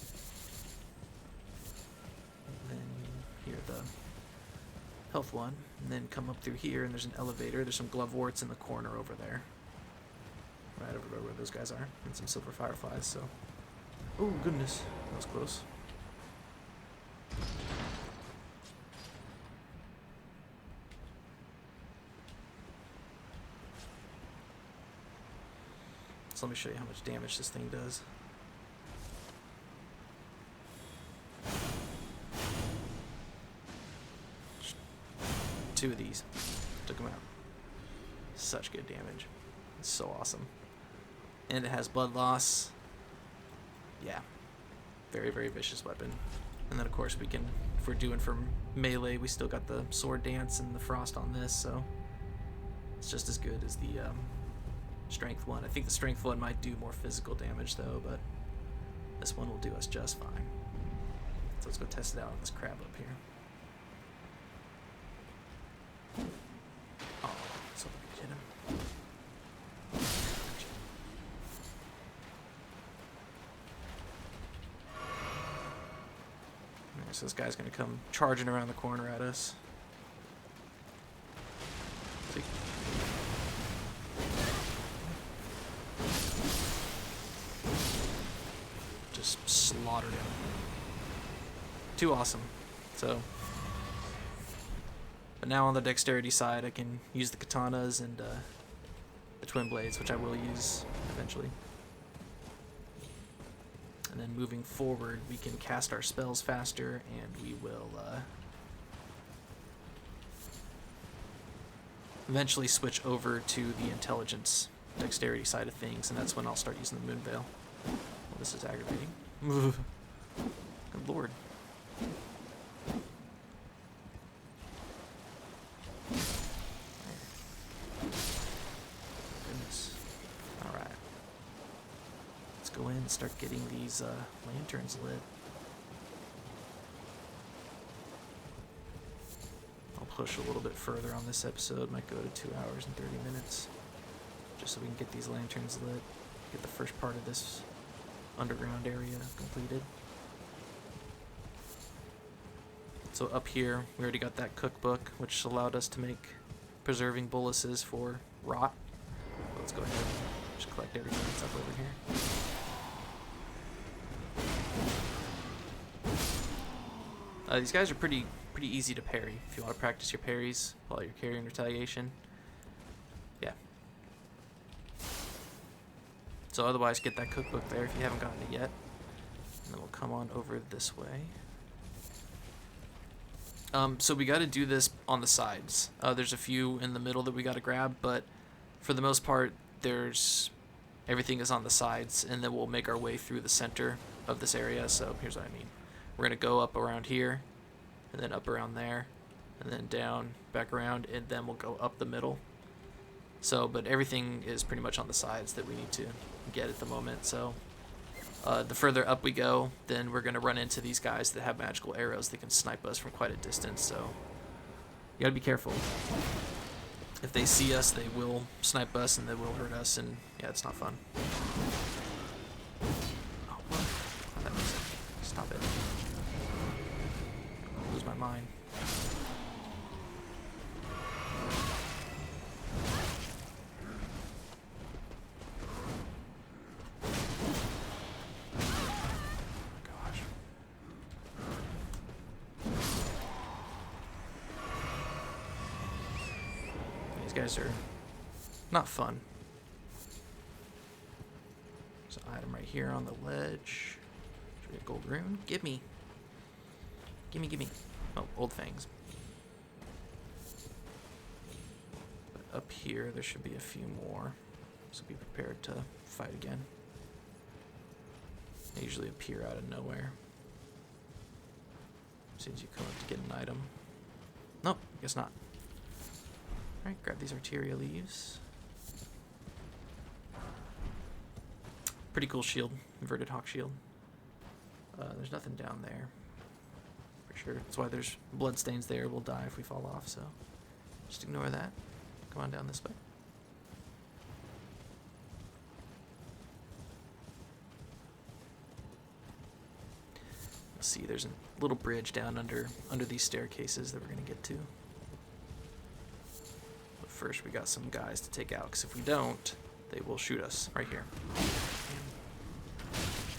S1: And then you hear the health one, and then come up through here, and there's an elevator. There's some gloveworts in the corner over there. Right over where those guys are. And some silver fireflies, so... Oh, goodness. That was close. So let me show you how much damage this thing does. Two of these. Took them out. Such good damage. It's so awesome. And it has blood loss. Yeah. Very, very vicious weapon. And then of course we can, if we're doing for melee, we still got the sword dance and the frost on this, so it's just as good as the strength one. I think the strength one might do more physical damage though, but this one will do us just fine. So let's go test it out on this crab up here. Oh, so we can hit him. Alright, so this guy's gonna come charging around the corner at us. See? Just slaughtered him. Too awesome. So, but now on the dexterity side, I can use the katanas and the twin blades, which I will use eventually. And then moving forward, we can cast our spells faster, and we will eventually switch over to the intelligence dexterity side of things, and that's when I'll start using the moon veil. Well, this is aggravating. Good lord. Goodness. Alright. Let's go in and start getting these lanterns lit. I'll push a little bit further on this episode. Might go to 2 hours and 30 minutes. Just so we can get these lanterns lit. Get the first part of this underground area completed. So up here, we already got that cookbook, which allowed us to make preserving boluses for rot. Let's go ahead and just collect everything that's up over here. These guys are pretty easy to parry if you want to practice your parries while you're carrying retaliation. Yeah. So otherwise, get that cookbook there if you haven't gotten it yet. And then we'll come on over this way. So we got to do this on the sides. There's a few in the middle that we got to grab, but for the most part, everything is on the sides, and then we'll make our way through the center of this area. So here's what I mean. We're going to go up around here, and then up around there, and then down, back around, and then we'll go up the middle. So, but everything is pretty much on the sides that we need to get at the moment. So the further up we go, then we're going to run into these guys that have magical arrows that can snipe us from quite a distance. So you got to be careful. If they see us, they will snipe us and they will hurt us, and yeah, it's not fun. Oh, what? That was it. Stop it. I'll lose my mind. Guys are not fun. item right here on the ledge. Should we get gold rune? Gimme. Gimme, gimme. Oh, old fangs. But up here, there should be a few more. So be prepared to fight again. They usually appear out of nowhere. As soon as you come up to get an item. Nope, guess not. Alright, grab these arterial leaves. Pretty cool shield. Inverted hawk shield. There's nothing down there. For sure. That's why there's blood stains there. We'll die if we fall off, so just ignore that. Come on down this way. See, there's a little bridge down under these staircases that we're gonna get to. But first we got some guys to take out, because if we don't, they will shoot us right here.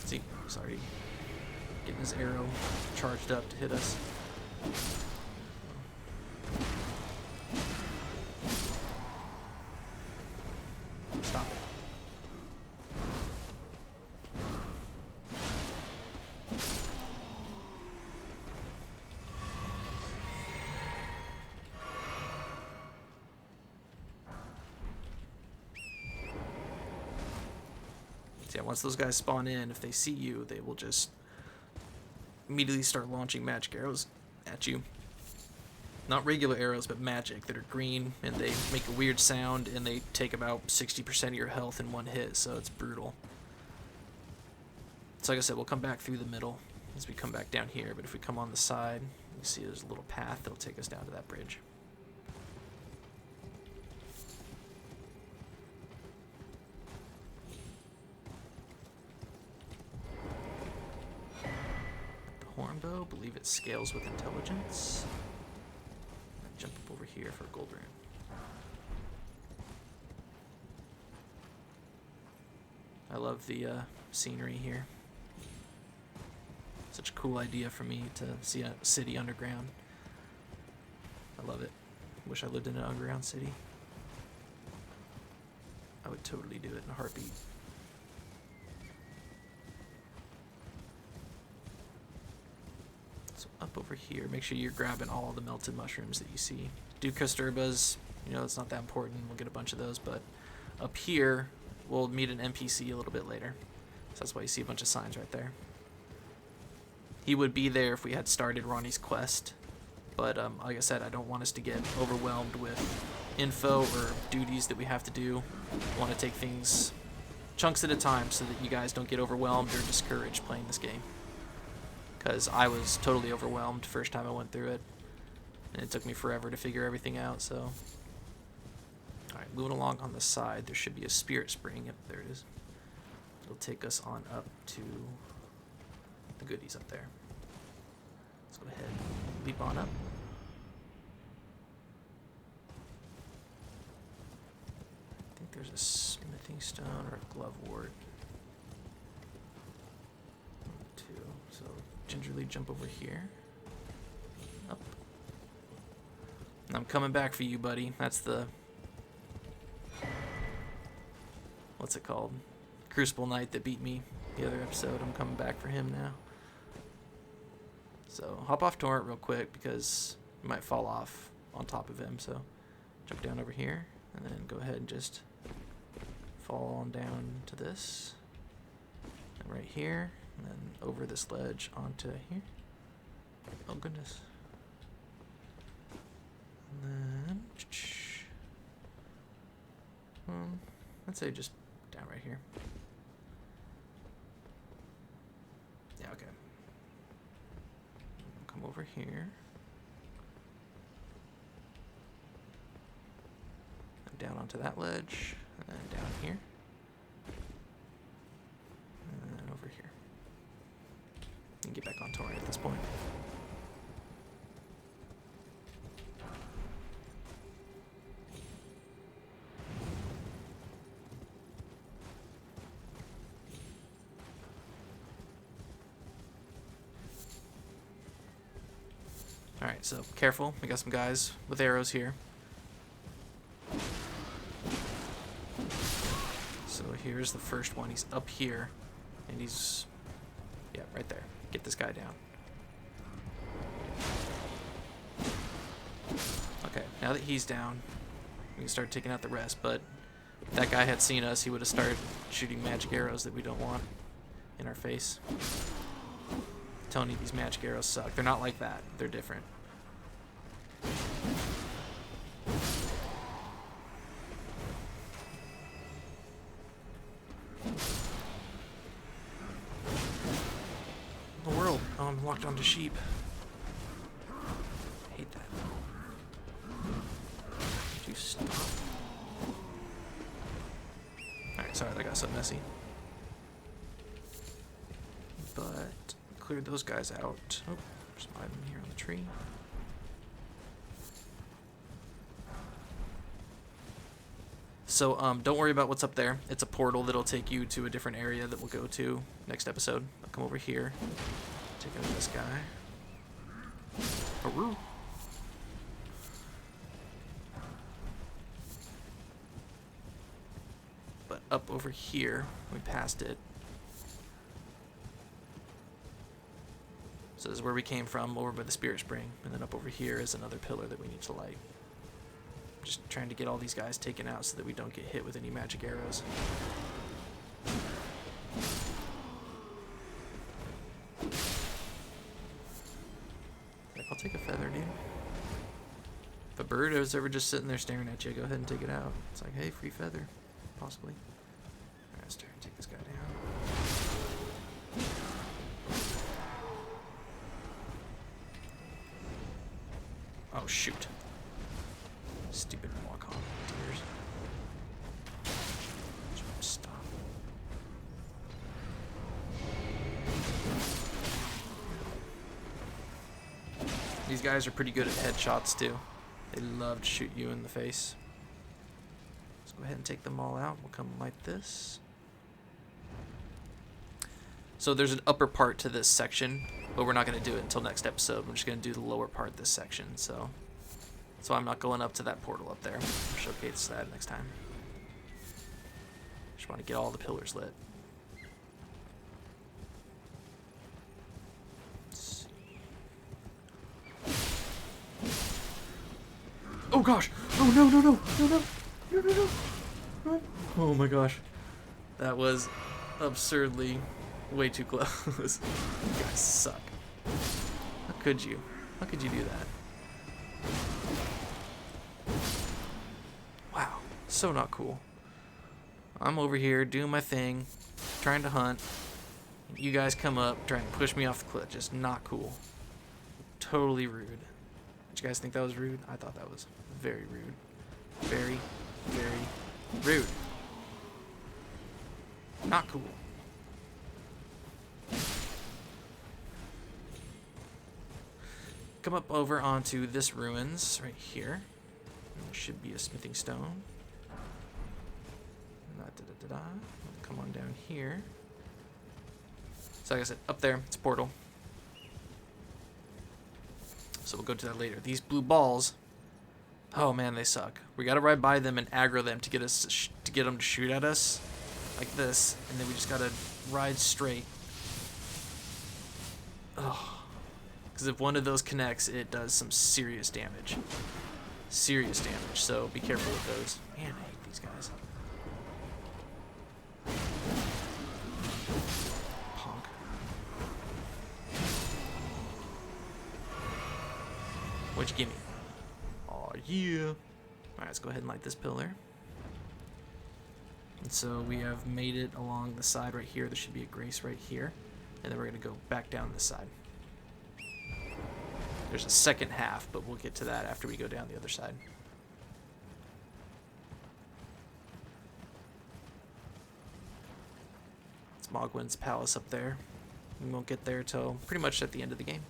S1: See, he's already getting his arrow charged up to hit us. Stop it. Yeah, once those guys spawn in, if they see you, they will just immediately start launching magic arrows at you. Not regular arrows, but magic that are green, and they make a weird sound, and they take about 60% of your health in one hit, so it's brutal. So like I said, we'll come back through the middle as we come back down here, but if we come on the side, you see there's a little path that'll take us down to that bridge. Hornbow, believe it scales with intelligence. Jump up over here for gold rune. I love the scenery here. Such a cool idea for me to see a city underground. I love it. Wish I lived in an underground city. I would totally do it in a heartbeat. Up over here, make sure you're grabbing all the melted mushrooms that you see. Do Casturbas, you know, it's not that important, we'll get a bunch of those, but up here, we'll meet an NPC a little bit later. So that's why you see a bunch of signs right there. He would be there if we had started Ranni's quest, but like I said, I don't want us to get overwhelmed with info or duties that we have to do. I want to take things chunks at a time so that you guys don't get overwhelmed or discouraged playing this game. Because I was totally overwhelmed first time I went through it, and it took me forever to figure everything out, so. Alright, moving along on the side, there should be a spirit spring. Yep, there it is. It'll take us on up to the goodies up there. Let's go ahead and leap on up. I think there's a smithing stone or a glove ward. So gingerly jump over here. Up. And I'm coming back for you, buddy. That's the... what's it called? Crucible Knight that beat me the other episode. I'm coming back for him now. So hop off Torrent real quick because you might fall off on top of him. So jump down over here and then go ahead and just fall on down to this. And right here. And then over this ledge onto here. Oh goodness. And then I'd say just down right here. Yeah, okay. Come over here. And down onto that ledge. And then down here. And then over here. You can get back on Torrent at this point. Alright, so careful. We got some guys with arrows here. So here's the first one. He's up here. And he's... yeah, right there. Get this guy down. Okay, now that he's down, we can start taking out the rest, but if that guy had seen us, he would have started shooting magic arrows that we don't want in our face. Tony, these magic arrows suck. They're not like that. They're different. The world. Oh, I'm locked onto sheep. I hate that. Would you stop? Alright, sorry that got so messy. But cleared those guys out. Oh, there's some item here on the tree. So, don't worry about what's up there. It's a portal that'll take you to a different area that we'll go to next episode. I'll come over here. Take out this guy. Haru. But up over here, we passed it. So this is where we came from, over by the Spirit Spring. And then up over here is another pillar that we need to light. Just trying to get all these guys taken out so that we don't get hit with any magic arrows. Like, I'll take a feather, dude. If a bird is ever just sitting there staring at you, go ahead and take it out. It's like, hey, free feather. Possibly. Alright, let's try and take this guy down. Oh, shoot. Stupid walk-on deers. Stop. These guys are pretty good at headshots too. They love to shoot you in the face. Let's go ahead and take them all out. We'll come like this. So there's an upper part to this section, but we're not going to do it until next episode. We're just going to do the lower part of this section. So I'm not going up to that portal up there. I'll showcase that next time. Just want to get all the pillars lit. Let's see. Oh gosh! Oh no no no no no no no no no! Oh my gosh, that was absurdly way too close. You guys suck. How could you? How could you do that? Wow, so not cool. I'm over here doing my thing, trying to hunt. You guys come up, trying to push me off the cliff. Just not cool. Totally rude. Did you guys think that was rude? I thought that was very rude. Very, very rude. Not cool. Come up over onto this ruins right here. There should be a smithing stone. Come on down here. So like I said, up there, it's a portal. So we'll go to that later. These blue balls, oh man, they suck. We gotta ride by them and aggro them to get us to get them to shoot at us like this, and then we just gotta ride straight. Oh, because if one of those connects, it does some serious damage. Serious damage. So be careful with those. Man, I hate these guys. Honk. What'd you give me? Oh yeah. Alright, let's go ahead and light this pillar. And so we have made it along the side right here. There should be a grace right here. And then we're going to go back down this side. There's a second half, but we'll get to that after we go down the other side. It's Mogwyn's palace up there. We won't get there till pretty much at the end of the game.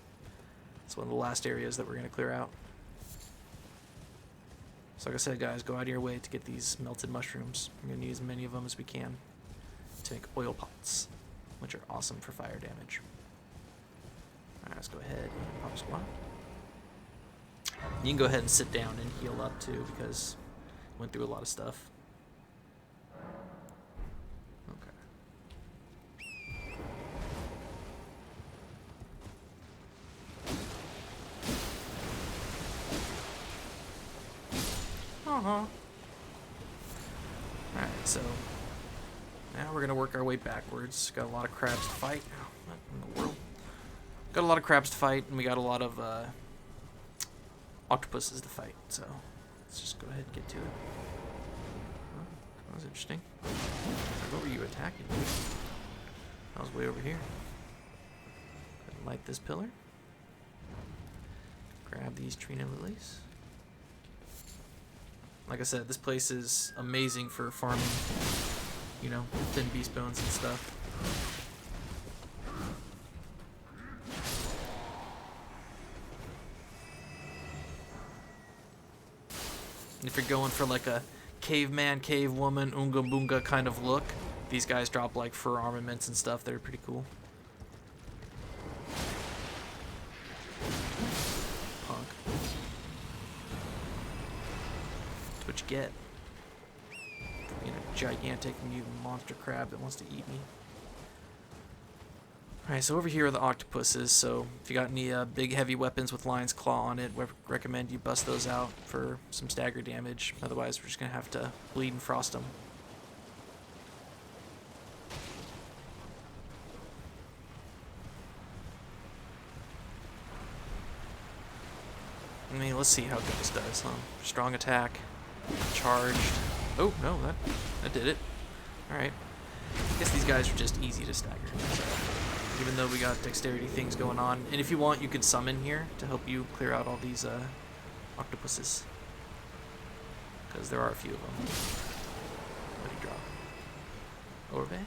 S1: It's one of the last areas that we're going to clear out. So like I said, guys, go out of your way to get these melted mushrooms. We're going to use as many of them as we can to make oil pots, which are awesome for fire damage. Alright, let's go ahead and pop a squat. You can go ahead and sit down and heal up too, because went through a lot of stuff. Okay. Alright, so now we're gonna work our way backwards. Got a lot of crabs to fight. Oh, what in the world? Got a lot of crabs to fight, and we got a lot of octopuses to fight. So let's just go ahead and get to it. Oh, that was interesting. What were you attacking? I was way over here. Light this pillar. Grab these Trina lilies. Like I said, this place is amazing for farming, you know, thin beast bones and stuff. And if you're going for like a caveman, cavewoman, unga boonga kind of look, these guys drop like fur armaments and stuff that are pretty cool. Punk. That's what you get. Being a gigantic mutant monster crab that wants to eat me. Alright, so over here are the octopuses, so if you got any big heavy weapons with lion's claw on it, we recommend you bust those out for some stagger damage. Otherwise, we're just going to have to bleed and frost them. I mean, let's see how good this does. Strong attack, charged. Oh, no, that did it. Alright. I guess these guys are just easy to stagger. So, even though we got dexterity things going on. And if you want, you could summon here to help you clear out all these octopuses. Because there are a few of them. What did he drop? Orbe?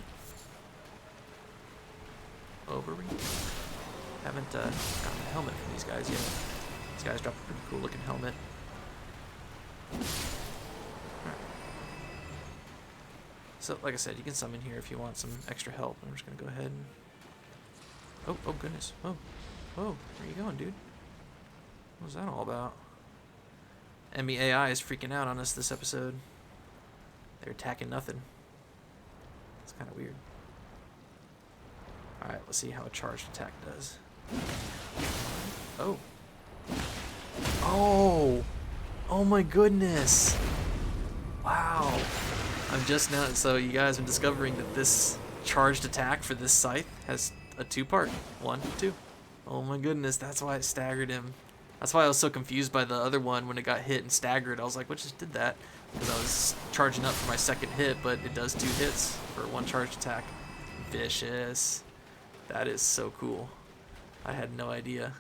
S1: Ovary? Haven't gotten a helmet from these guys yet. These guys drop a pretty cool looking helmet. Alright. So, like I said, you can summon here if you want some extra help. I'm just going to go ahead and... Oh goodness. Oh, where you going, dude? What was that all about? Enemy AI is freaking out on us this episode. They're attacking nothing. It's kind of weird. Alright, let's see how a charged attack does. Oh. Oh my goodness. Wow. I'm just now, so you guys are discovering that this charged attack for this scythe has a two-part. 1, 2. Oh my goodness, that's why it staggered him. That's why I was so confused by the other one when it got hit and staggered. I was like, what just did that? Because I was charging up for my second hit, but it does 2 hits for 1 charged attack. Vicious. That is so cool. I had no idea.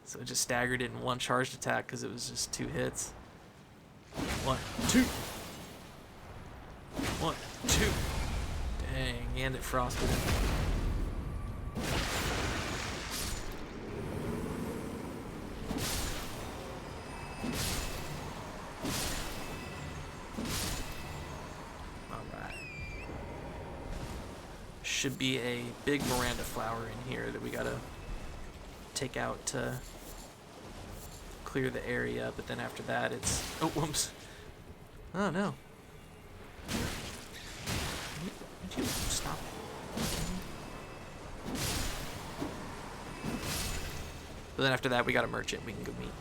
S1: So it just staggered it in 1 charged attack because it was just 2 hits. 1, 2. 1, 2. Dang, and it frosted him. Alright. Should be a big Miranda flower in here that we gotta take out to clear the area, but then after that it's... Oh, whoops. Oh, no. Would you stop? But then after that, we got a merchant we can go meet.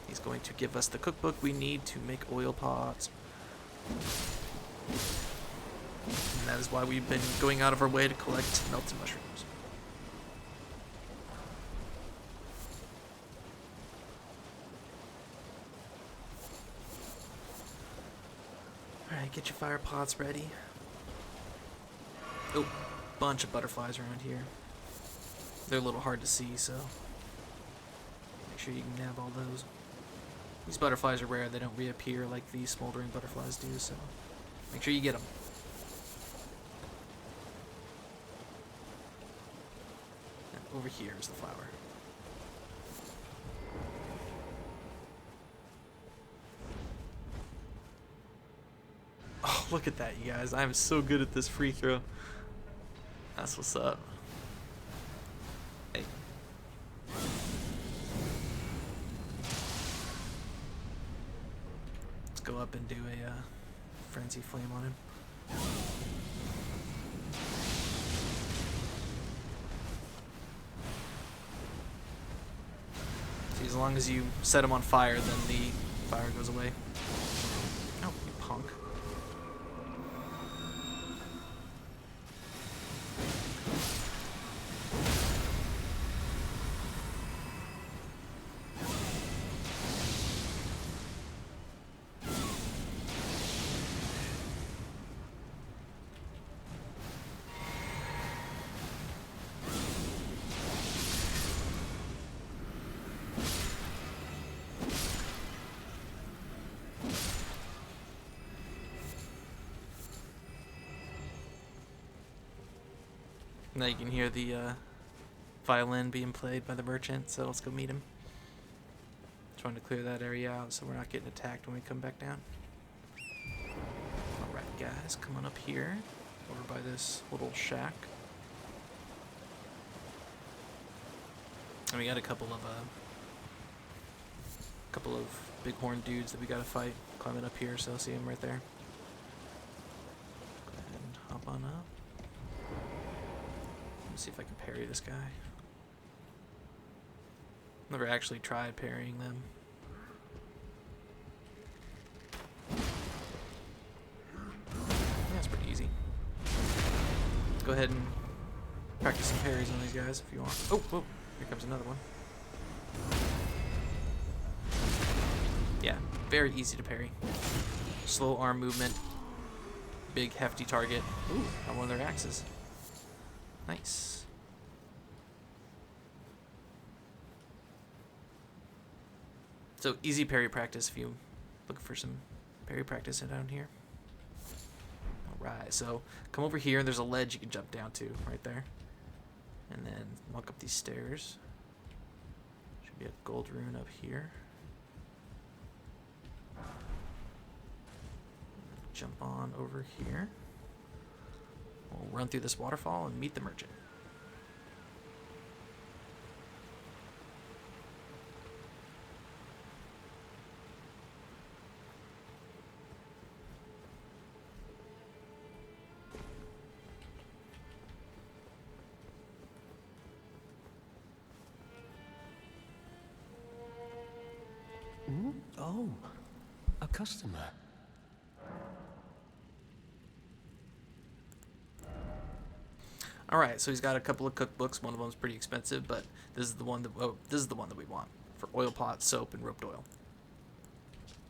S1: He's going to give us the cookbook we need to make oil pots. And that is why we've been going out of our way to collect melted mushrooms. Alright, get your fire pots ready. Oh, bunch of butterflies around here. They're a little hard to see, so make sure you can nab all those. These butterflies are rare. They don't reappear like these smoldering butterflies do, so make sure you get them. And over here is the flower. Oh, look at that, you guys. I am so good at this free throw. That's what's up. Hey. Let's go up and do a frenzy flame on him. See, as long as you set them on fire, then the fire goes away. Oh, you punk. Now you can hear the violin being played by the merchant, so let's go meet him. Trying to clear that area out so we're not getting attacked when we come back down. Alright guys, come on up here, over by this little shack. And we got a couple of bighorn dudes that we gotta fight climbing up here, so see them right there. Go ahead and hop on up. See if I can parry this guy. Never actually tried parrying them. That's pretty easy. Let's go ahead and practice some parries on these guys if you want. Oh, whoa, here comes another one. Yeah, very easy to parry. Slow arm movement. Big hefty target. Ooh, got one of their axes. Nice. So easy parry practice if you look for some parry practice down here. Alright, so come over here. There's a ledge you can jump down to right there. And then walk up these stairs. Should be a gold rune up here. Jump on over here. We'll run through this waterfall and meet the merchant.
S4: Oh, a customer.
S1: Alright, so he's got a couple of cookbooks. One of them's pretty expensive, but this is the one that we want for oil pot, soap, and roped oil.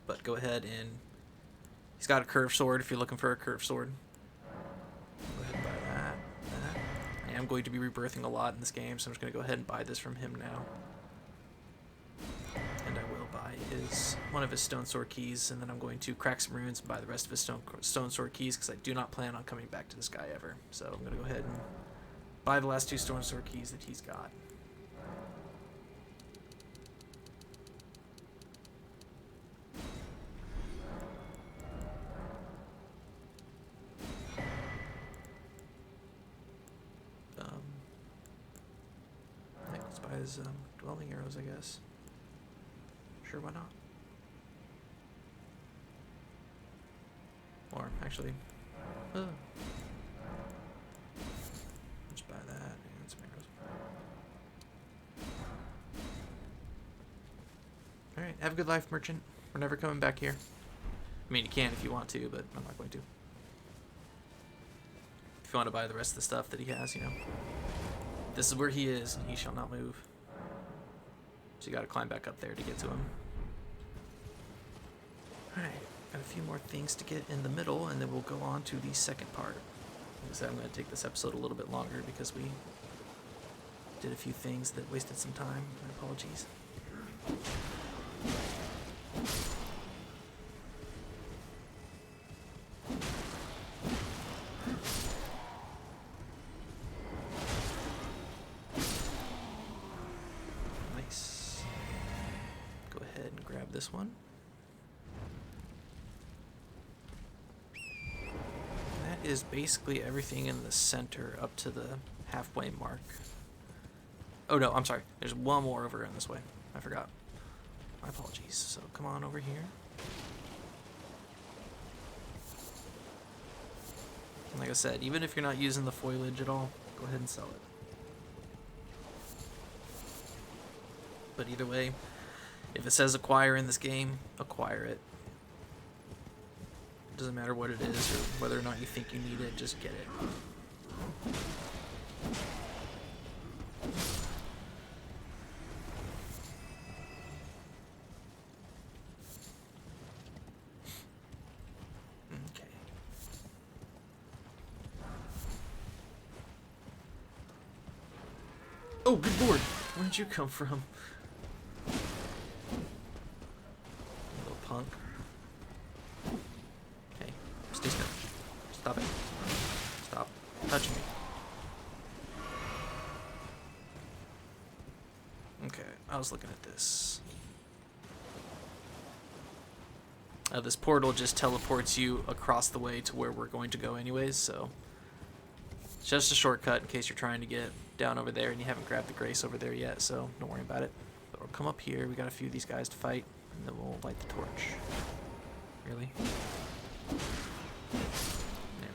S1: But go ahead and he's got a curved sword if you're looking for a curved sword. Go ahead and buy that. I am going to be rebirthing a lot in this game, so I'm just going to go ahead and buy this from him now. And I will buy one of his stone sword keys, and then I'm going to crack some runes and buy the rest of his stone sword keys because I do not plan on coming back to this guy ever. So I'm going to go ahead and buy the last 2 stone sword keys that he's got. Let's buy his dwelling arrows, I guess. Sure, why not? Or actually, let's buy that and some arrows. Alright, have a good life, merchant. We're never coming back here. I mean, you can if you want to, but I'm not going to. If you want to buy the rest of the stuff that he has, you know. This is where he is, and he shall not move. So you gotta climb back up there to get to him. Alright, got a few more things to get in the middle, and then we'll go on to the second part. Like I said, I'm gonna take this episode a little bit longer because we did a few things that wasted some time. My apologies. This one. That is basically everything in the center up to the halfway mark. Oh no, I'm sorry. There's one more over in this way. I forgot. My apologies. So come on over here. And like I said, even if you're not using the foliage at all, go ahead and sell it. But either way, If it says acquire in this game, acquire it. Doesn't matter what it is or whether or not you think you need it, just get it. Okay. Oh, good lord! Where did you come from? Little punk. Hey, stay still. Stop it. Stop touching me. Okay, I was looking at this. This portal just teleports you across the way to where we're going to go anyways, so it's just a shortcut in case you're trying to get down over there and you haven't grabbed the grace over there yet, so don't worry about it. But we'll come up here, we got a few of these guys to fight, and then we'll light the torch. Really? Yeah.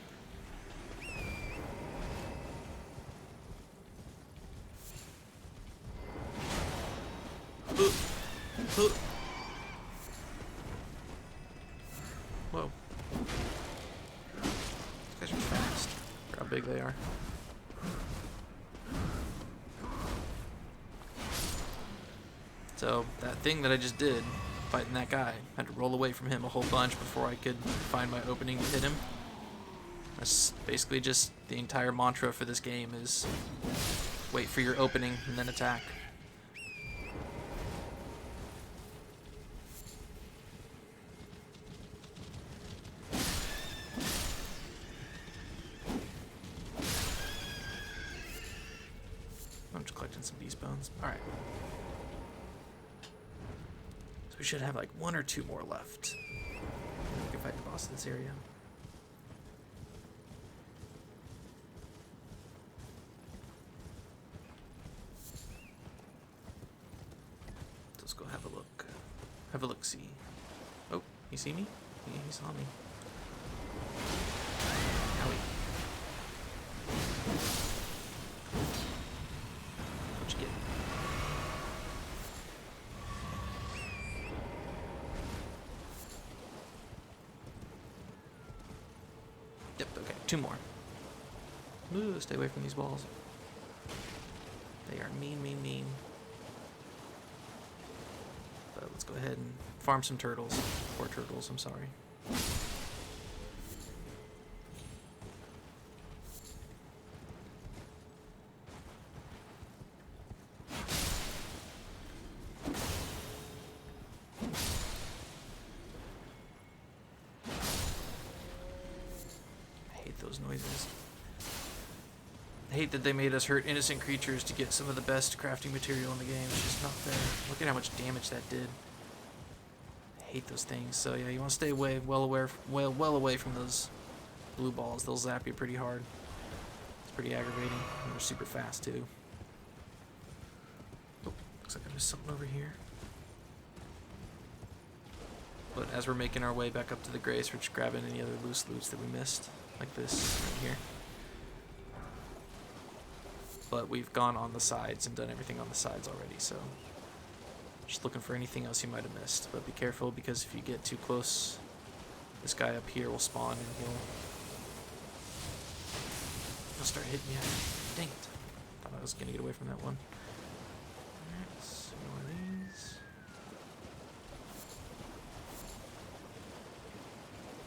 S1: Whoa. These guys are fast. Look how big they are. So, that thing that I just did, fighting that guy, I had to roll away from him a whole bunch before I could find my opening to hit him. That's basically just the entire mantra for this game is wait for your opening and then attack. I'm just collecting some beast bones. Alright. So we should have like 1 or 2 more left. And we can fight the boss of this area. Let's go have a look. Have a look-see. Oh, you see me? Yeah, he saw me. Owie. What'd you get? Yep, okay, 2 more. Ooh, stay away from these balls. They are mean, mean, mean. But let's go ahead and farm some turtles. Or turtles, I'm sorry. I hate those noises. I hate that they made us hurt innocent creatures to get some of the best crafting material in the game. It's just not fair. Look at how much damage that did. I hate those things. So yeah, you want to stay away, well away from those blue balls. They'll zap you pretty hard. It's pretty aggravating. And they're super fast too. Oh, looks like I missed something over here. But as we're making our way back up to the grace, we're just grabbing any other loose loots that we missed, like this right here. But we've gone on the sides and done everything on the sides already, so just looking for anything else you might have missed. But be careful, because if you get too close, this guy up here will spawn and he'll start hitting you. Dang it. Thought I was gonna get away from that one. Alright, so more of these.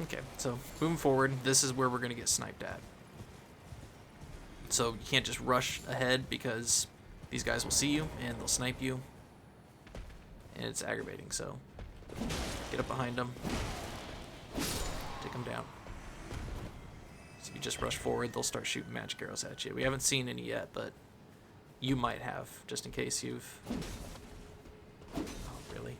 S1: Okay, so moving forward, this is where we're gonna get sniped at. So you can't just rush ahead because these guys will see you and they'll snipe you. And it's aggravating, so get up behind them. Take them down. So if you just rush forward, they'll start shooting magic arrows at you. We haven't seen any yet, but you might have, just in case you've... Oh, really?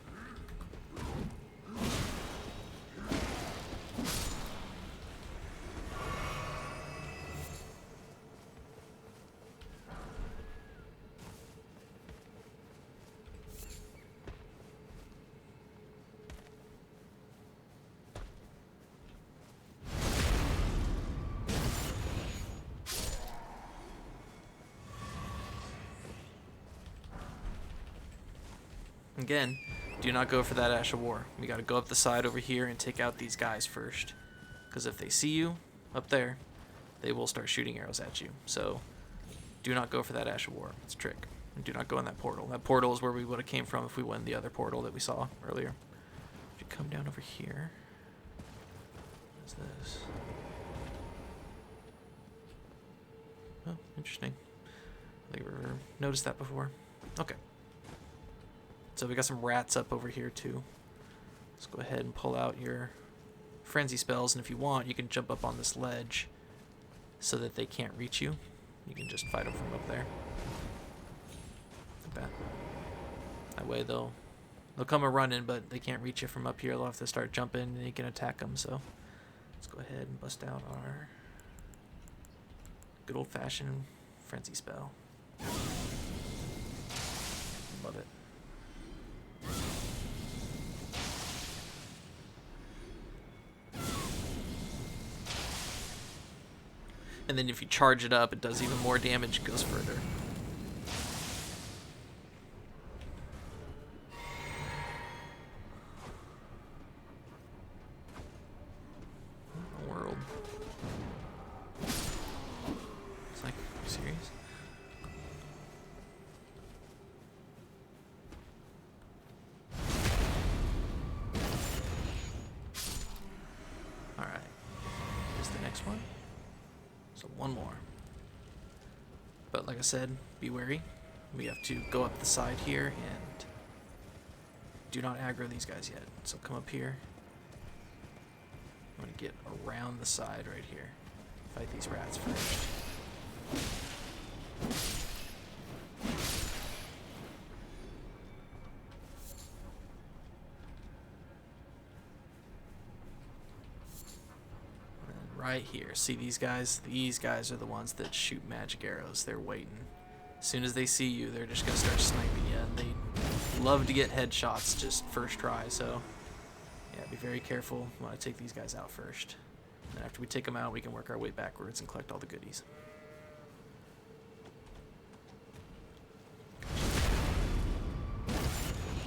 S1: Again, Do not go for that Ash of War. We gotta go up the side over here and take out these guys first. Because if they see you up there, they will start shooting arrows at you. So do not go for that Ash of War. It's a trick. And do not go in that portal. That portal is where we would have came from if we went in the other portal that we saw earlier. If you come down over here, what's this? Oh, interesting. I've never noticed that before. Okay. So we got some rats up over here too. Let's go ahead and pull out your frenzy spells, and if you want, you can jump up on this ledge so that they can't reach you. You can just fight them from up there. Not bad. That way they'll come a running, but they can't reach you from up here. They'll have to start jumping, and you can attack them. So let's go ahead and bust out our good old-fashioned frenzy spell. Love it. And then if you charge it up, it does even more damage, goes further. What in the world? It's like, are you serious? Alright. Here's the next one. So one more. But like I said, be wary. We have to go up the side here and do not aggro these guys yet. So come up here. I'm going to get around the side right here. Fight these rats first. Right here. See these guys? These guys are the ones that shoot magic arrows. They're waiting. As soon as they see you, they're just going to start sniping you. And they love to get headshots just first try. So, yeah, be very careful. We want to take these guys out first. And after we take them out, we can work our way backwards and collect all the goodies.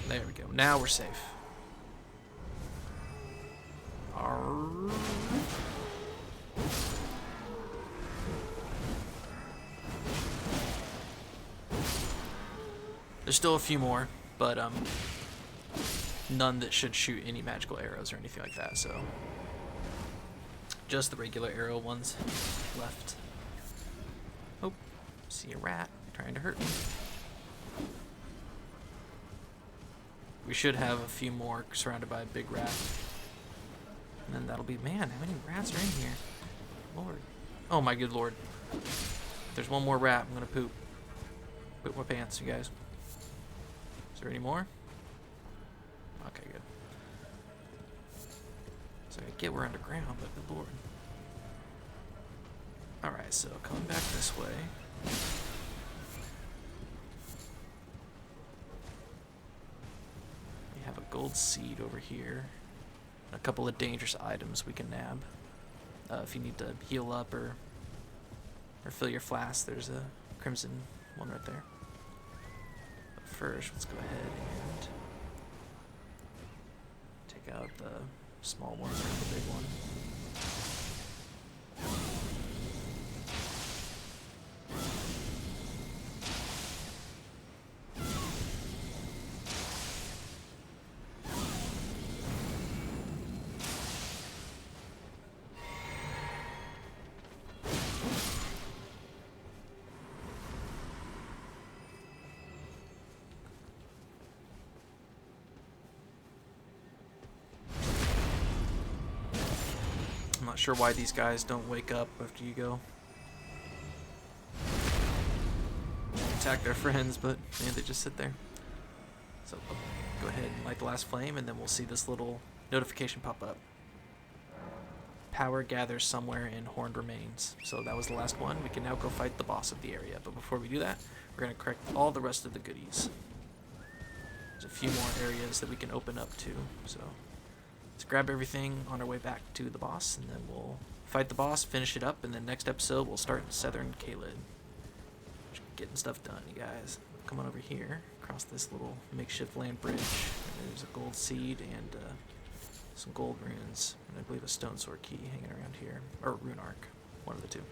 S1: There we go. Now we're safe. Arrgh. There's still a few more, but none that should shoot any magical arrows or anything like that, so just the regular arrow ones left. Oh, see a rat trying to hurt me. We should have a few more surrounded by a big rat. And then that'll be, man, how many rats are in here? Lord. Oh my good lord. If there's one more rat, I'm gonna poop. Poop my pants, you guys. Is there any more? Okay, good. So I get we're underground, but good lord. Alright, so coming back this way. We have a gold seed over here. A couple of dangerous items we can nab. If you need to heal up or fill your flask, there's a crimson one right there. But first, let's go ahead and take out the small one or the big one. I'm not sure why these guys don't wake up after you go. Attack their friends, but man, they just sit there. So go ahead and light the last flame, and then we'll see this little notification pop up. Power gathers somewhere in Horned Remains. So that was the last one. We can now go fight the boss of the area. But before we do that, we're going to collect all the rest of the goodies. There's a few more areas that we can open up to. So let's grab everything on our way back to the boss, and then we'll fight the boss, finish it up, and then next episode we'll start in Southern Caelid. Just getting stuff done, you guys. Come on over here, across this little makeshift land bridge, and There's a gold seed and some gold runes, and I believe a stone sword key hanging around here, or rune arc, one of the two.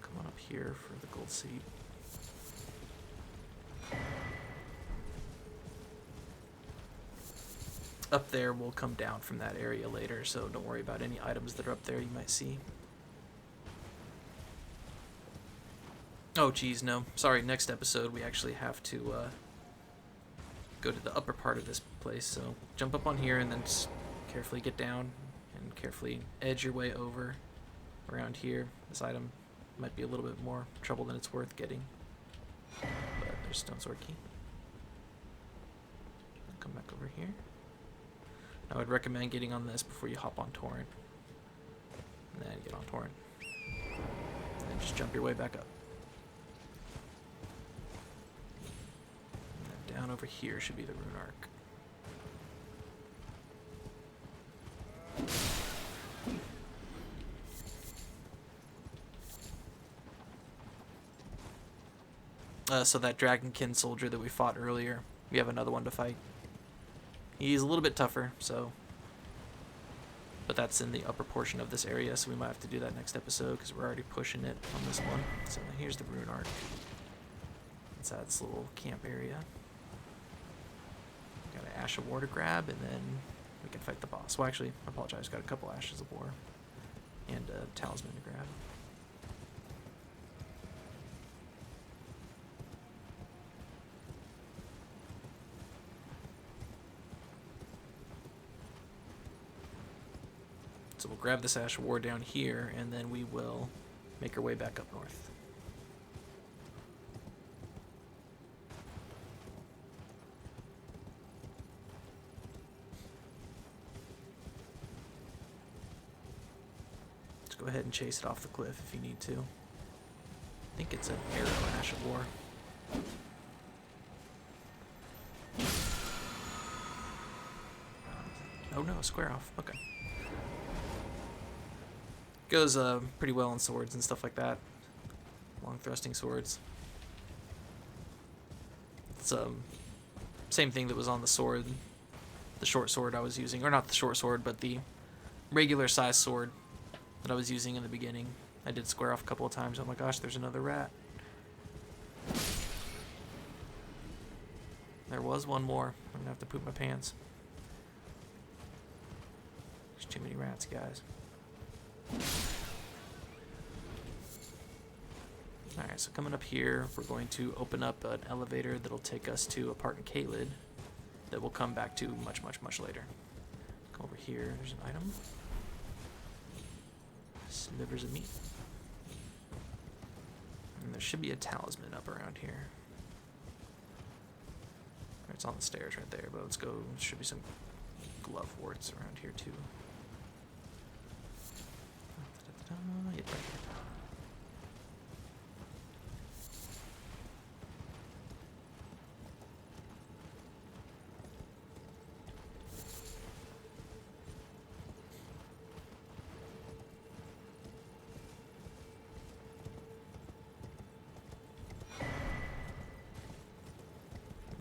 S1: Come on up here for the gold seed. Up there will come down from that area later, so don't worry about any items that are up there you might see. Oh geez, no. Sorry, next episode we actually have to go to the upper part of this place, so jump up on here and then just carefully get down and carefully edge your way over around here. This item might be a little bit more trouble than it's worth getting, but there's stone sword key. Come back over here. I would recommend getting on this before you hop on Torrent, and then get on Torrent, and then just jump your way back up. And then down over here should be the rune arc. So that Dragonkin Soldier that we fought earlier, we have another one to fight. He's a little bit tougher, so, but that's in the upper portion of this area, so we might have to do that next episode because we're already pushing it on this one. So here's the rune arc. Inside this little camp area. Got an Ash of War to grab, and then we can fight the boss. Well, actually, I apologize. Got a couple Ashes of War and a Talisman to grab. So we'll grab this Ash of War down here, and then we will make our way back up north. Let's go ahead and chase it off the cliff if you need to. I think it's an arrow Ash of War. Oh no, square off. Okay. Goes pretty well on swords and stuff like that. Long thrusting swords. It's same thing that was on the sword, the short sword I was using, or not the short sword, but the regular size sword that I was using in the beginning. I did square off a couple of times. Oh my gosh, there's another rat. There was one more. I'm gonna have to poop my pants. There's too many rats, guys. Alright, so coming up here, we're going to open up an elevator that'll take us to a part in Caelid that we'll come back to much, much, much later. Go over here, there's an item. Slivers of meat. And there should be a talisman up around here. It's on the stairs right there, but let's go. There should be some glove warts around here too. Yep, right here.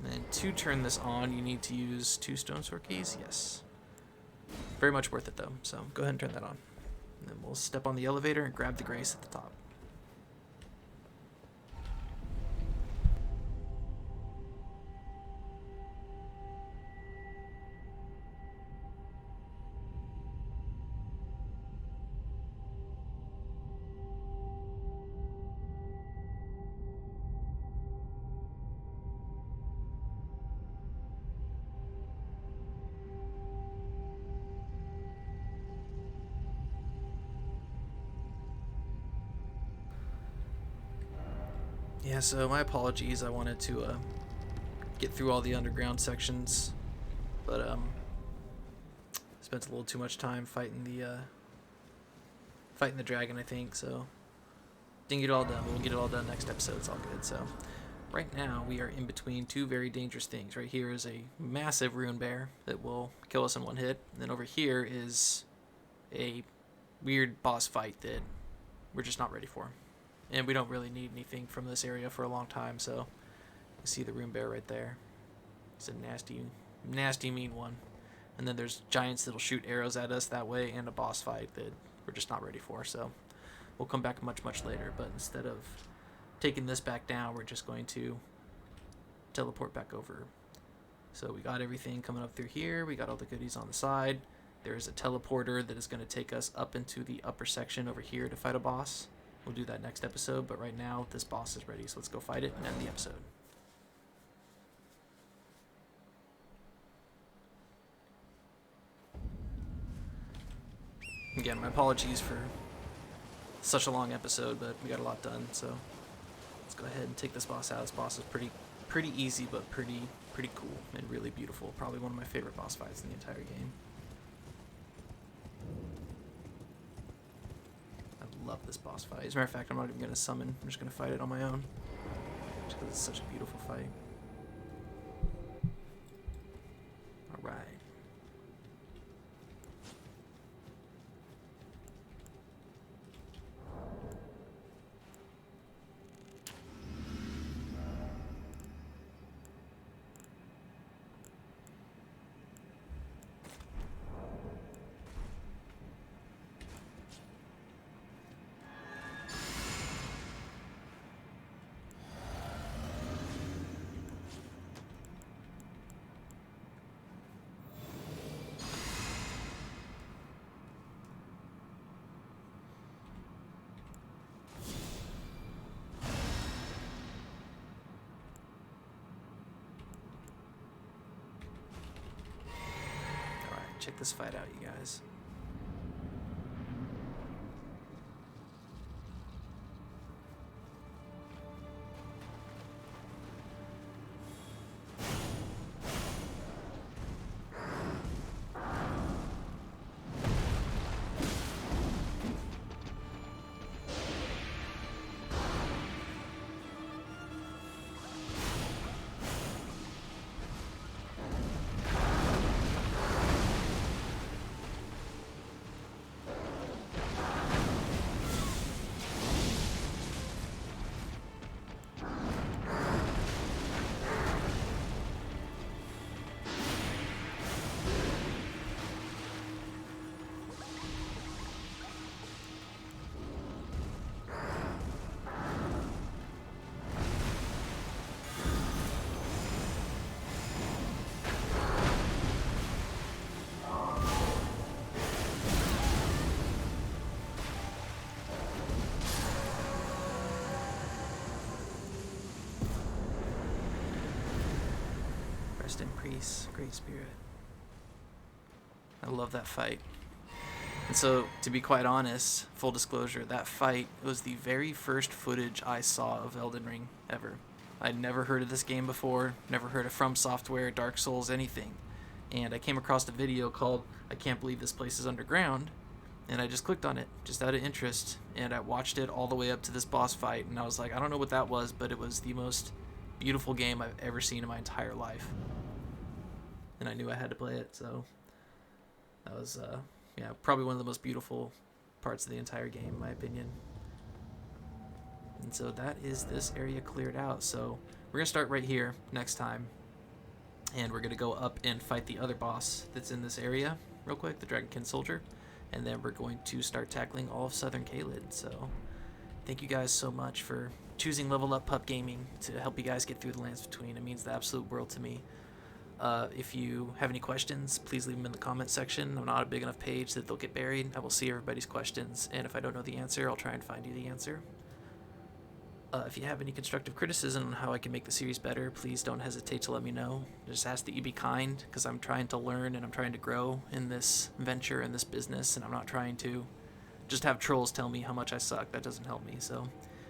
S1: And then to turn this on, you need to use 2 stone sword keys. Yes. Very much worth it though, so go ahead and turn that on. And then we'll step on the elevator and grab the grace at the top. Yeah, so my apologies. I wanted to get through all the underground sections, but spent a little too much time fighting the dragon, I think. So didn't get it all done. But we'll get it all done next episode. It's all good. So right now we are in between 2 very dangerous things. Right here is a massive rune bear that will kill us in 1 hit. And then over here is a weird boss fight that we're just not ready for. And we don't really need anything from this area for a long time, so you see the rune bear right there. He's a nasty, nasty mean one. And then there's giants that'll shoot arrows at us that way, and a boss fight that we're just not ready for. So we'll come back much, much later. But instead of taking this back down, we're just going to teleport back over. So we got everything coming up through here. We got all the goodies on the side. There is a teleporter that is going to take us up into the upper section over here to fight a boss. We'll do that next episode, but right now this boss is ready, so let's go fight it and end the episode. Again, my apologies for such a long episode, but we got a lot done, so let's go ahead and take this boss out. This boss is pretty easy, but pretty cool and really beautiful. Probably one of my favorite boss fights in the entire game. I love this boss fight. As a matter of fact, I'm not even going to summon. I'm just going to fight it on my own, just because it's such a beautiful fight. Alright. Check this fight out, you guys. Rest in peace, Great Spirit. I love that fight. And so, to be quite honest, full disclosure, that fight was the very first footage I saw of Elden Ring ever. I'd never heard of this game before, never heard of From Software, Dark Souls, anything. And I came across a video called I Can't Believe This Place is Underground, and I just clicked on it, just out of interest, and I watched it all the way up to this boss fight, and I was like, I don't know what that was, but it was the most beautiful game I've ever seen in my entire life. And I knew I had to play it, so that was, yeah, probably one of the most beautiful parts of the entire game, in my opinion. And so that is this area cleared out. So we're going to start right here next time, and we're going to go up and fight the other boss that's in this area real quick, the Dragonkin Soldier, and then we're going to start tackling all of Southern Caelid. So thank you guys so much for choosing Level Up Pup Gaming to help you guys get through the Lands Between. It means the absolute world to me. If you have any questions, please leave them in the comment section. I'm not a big enough page that they'll get buried. I will see everybody's questions, and if I don't know the answer, I'll try and find you the answer. If you have any constructive criticism on how I can make the series better, please don't hesitate to let me know. Just ask that you be kind, because I'm trying to learn and I'm trying to grow in this venture, in this business, and I'm not trying to just have trolls tell me how much I suck. That doesn't help me. So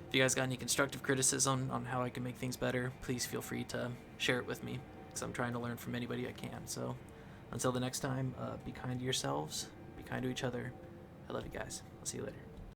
S1: if you guys got any constructive criticism on how I can make things better, please feel free to share it with me, because I'm trying to learn from anybody I can. So until the next time, be kind to yourselves, be kind to each other. I love you guys. I'll see you later.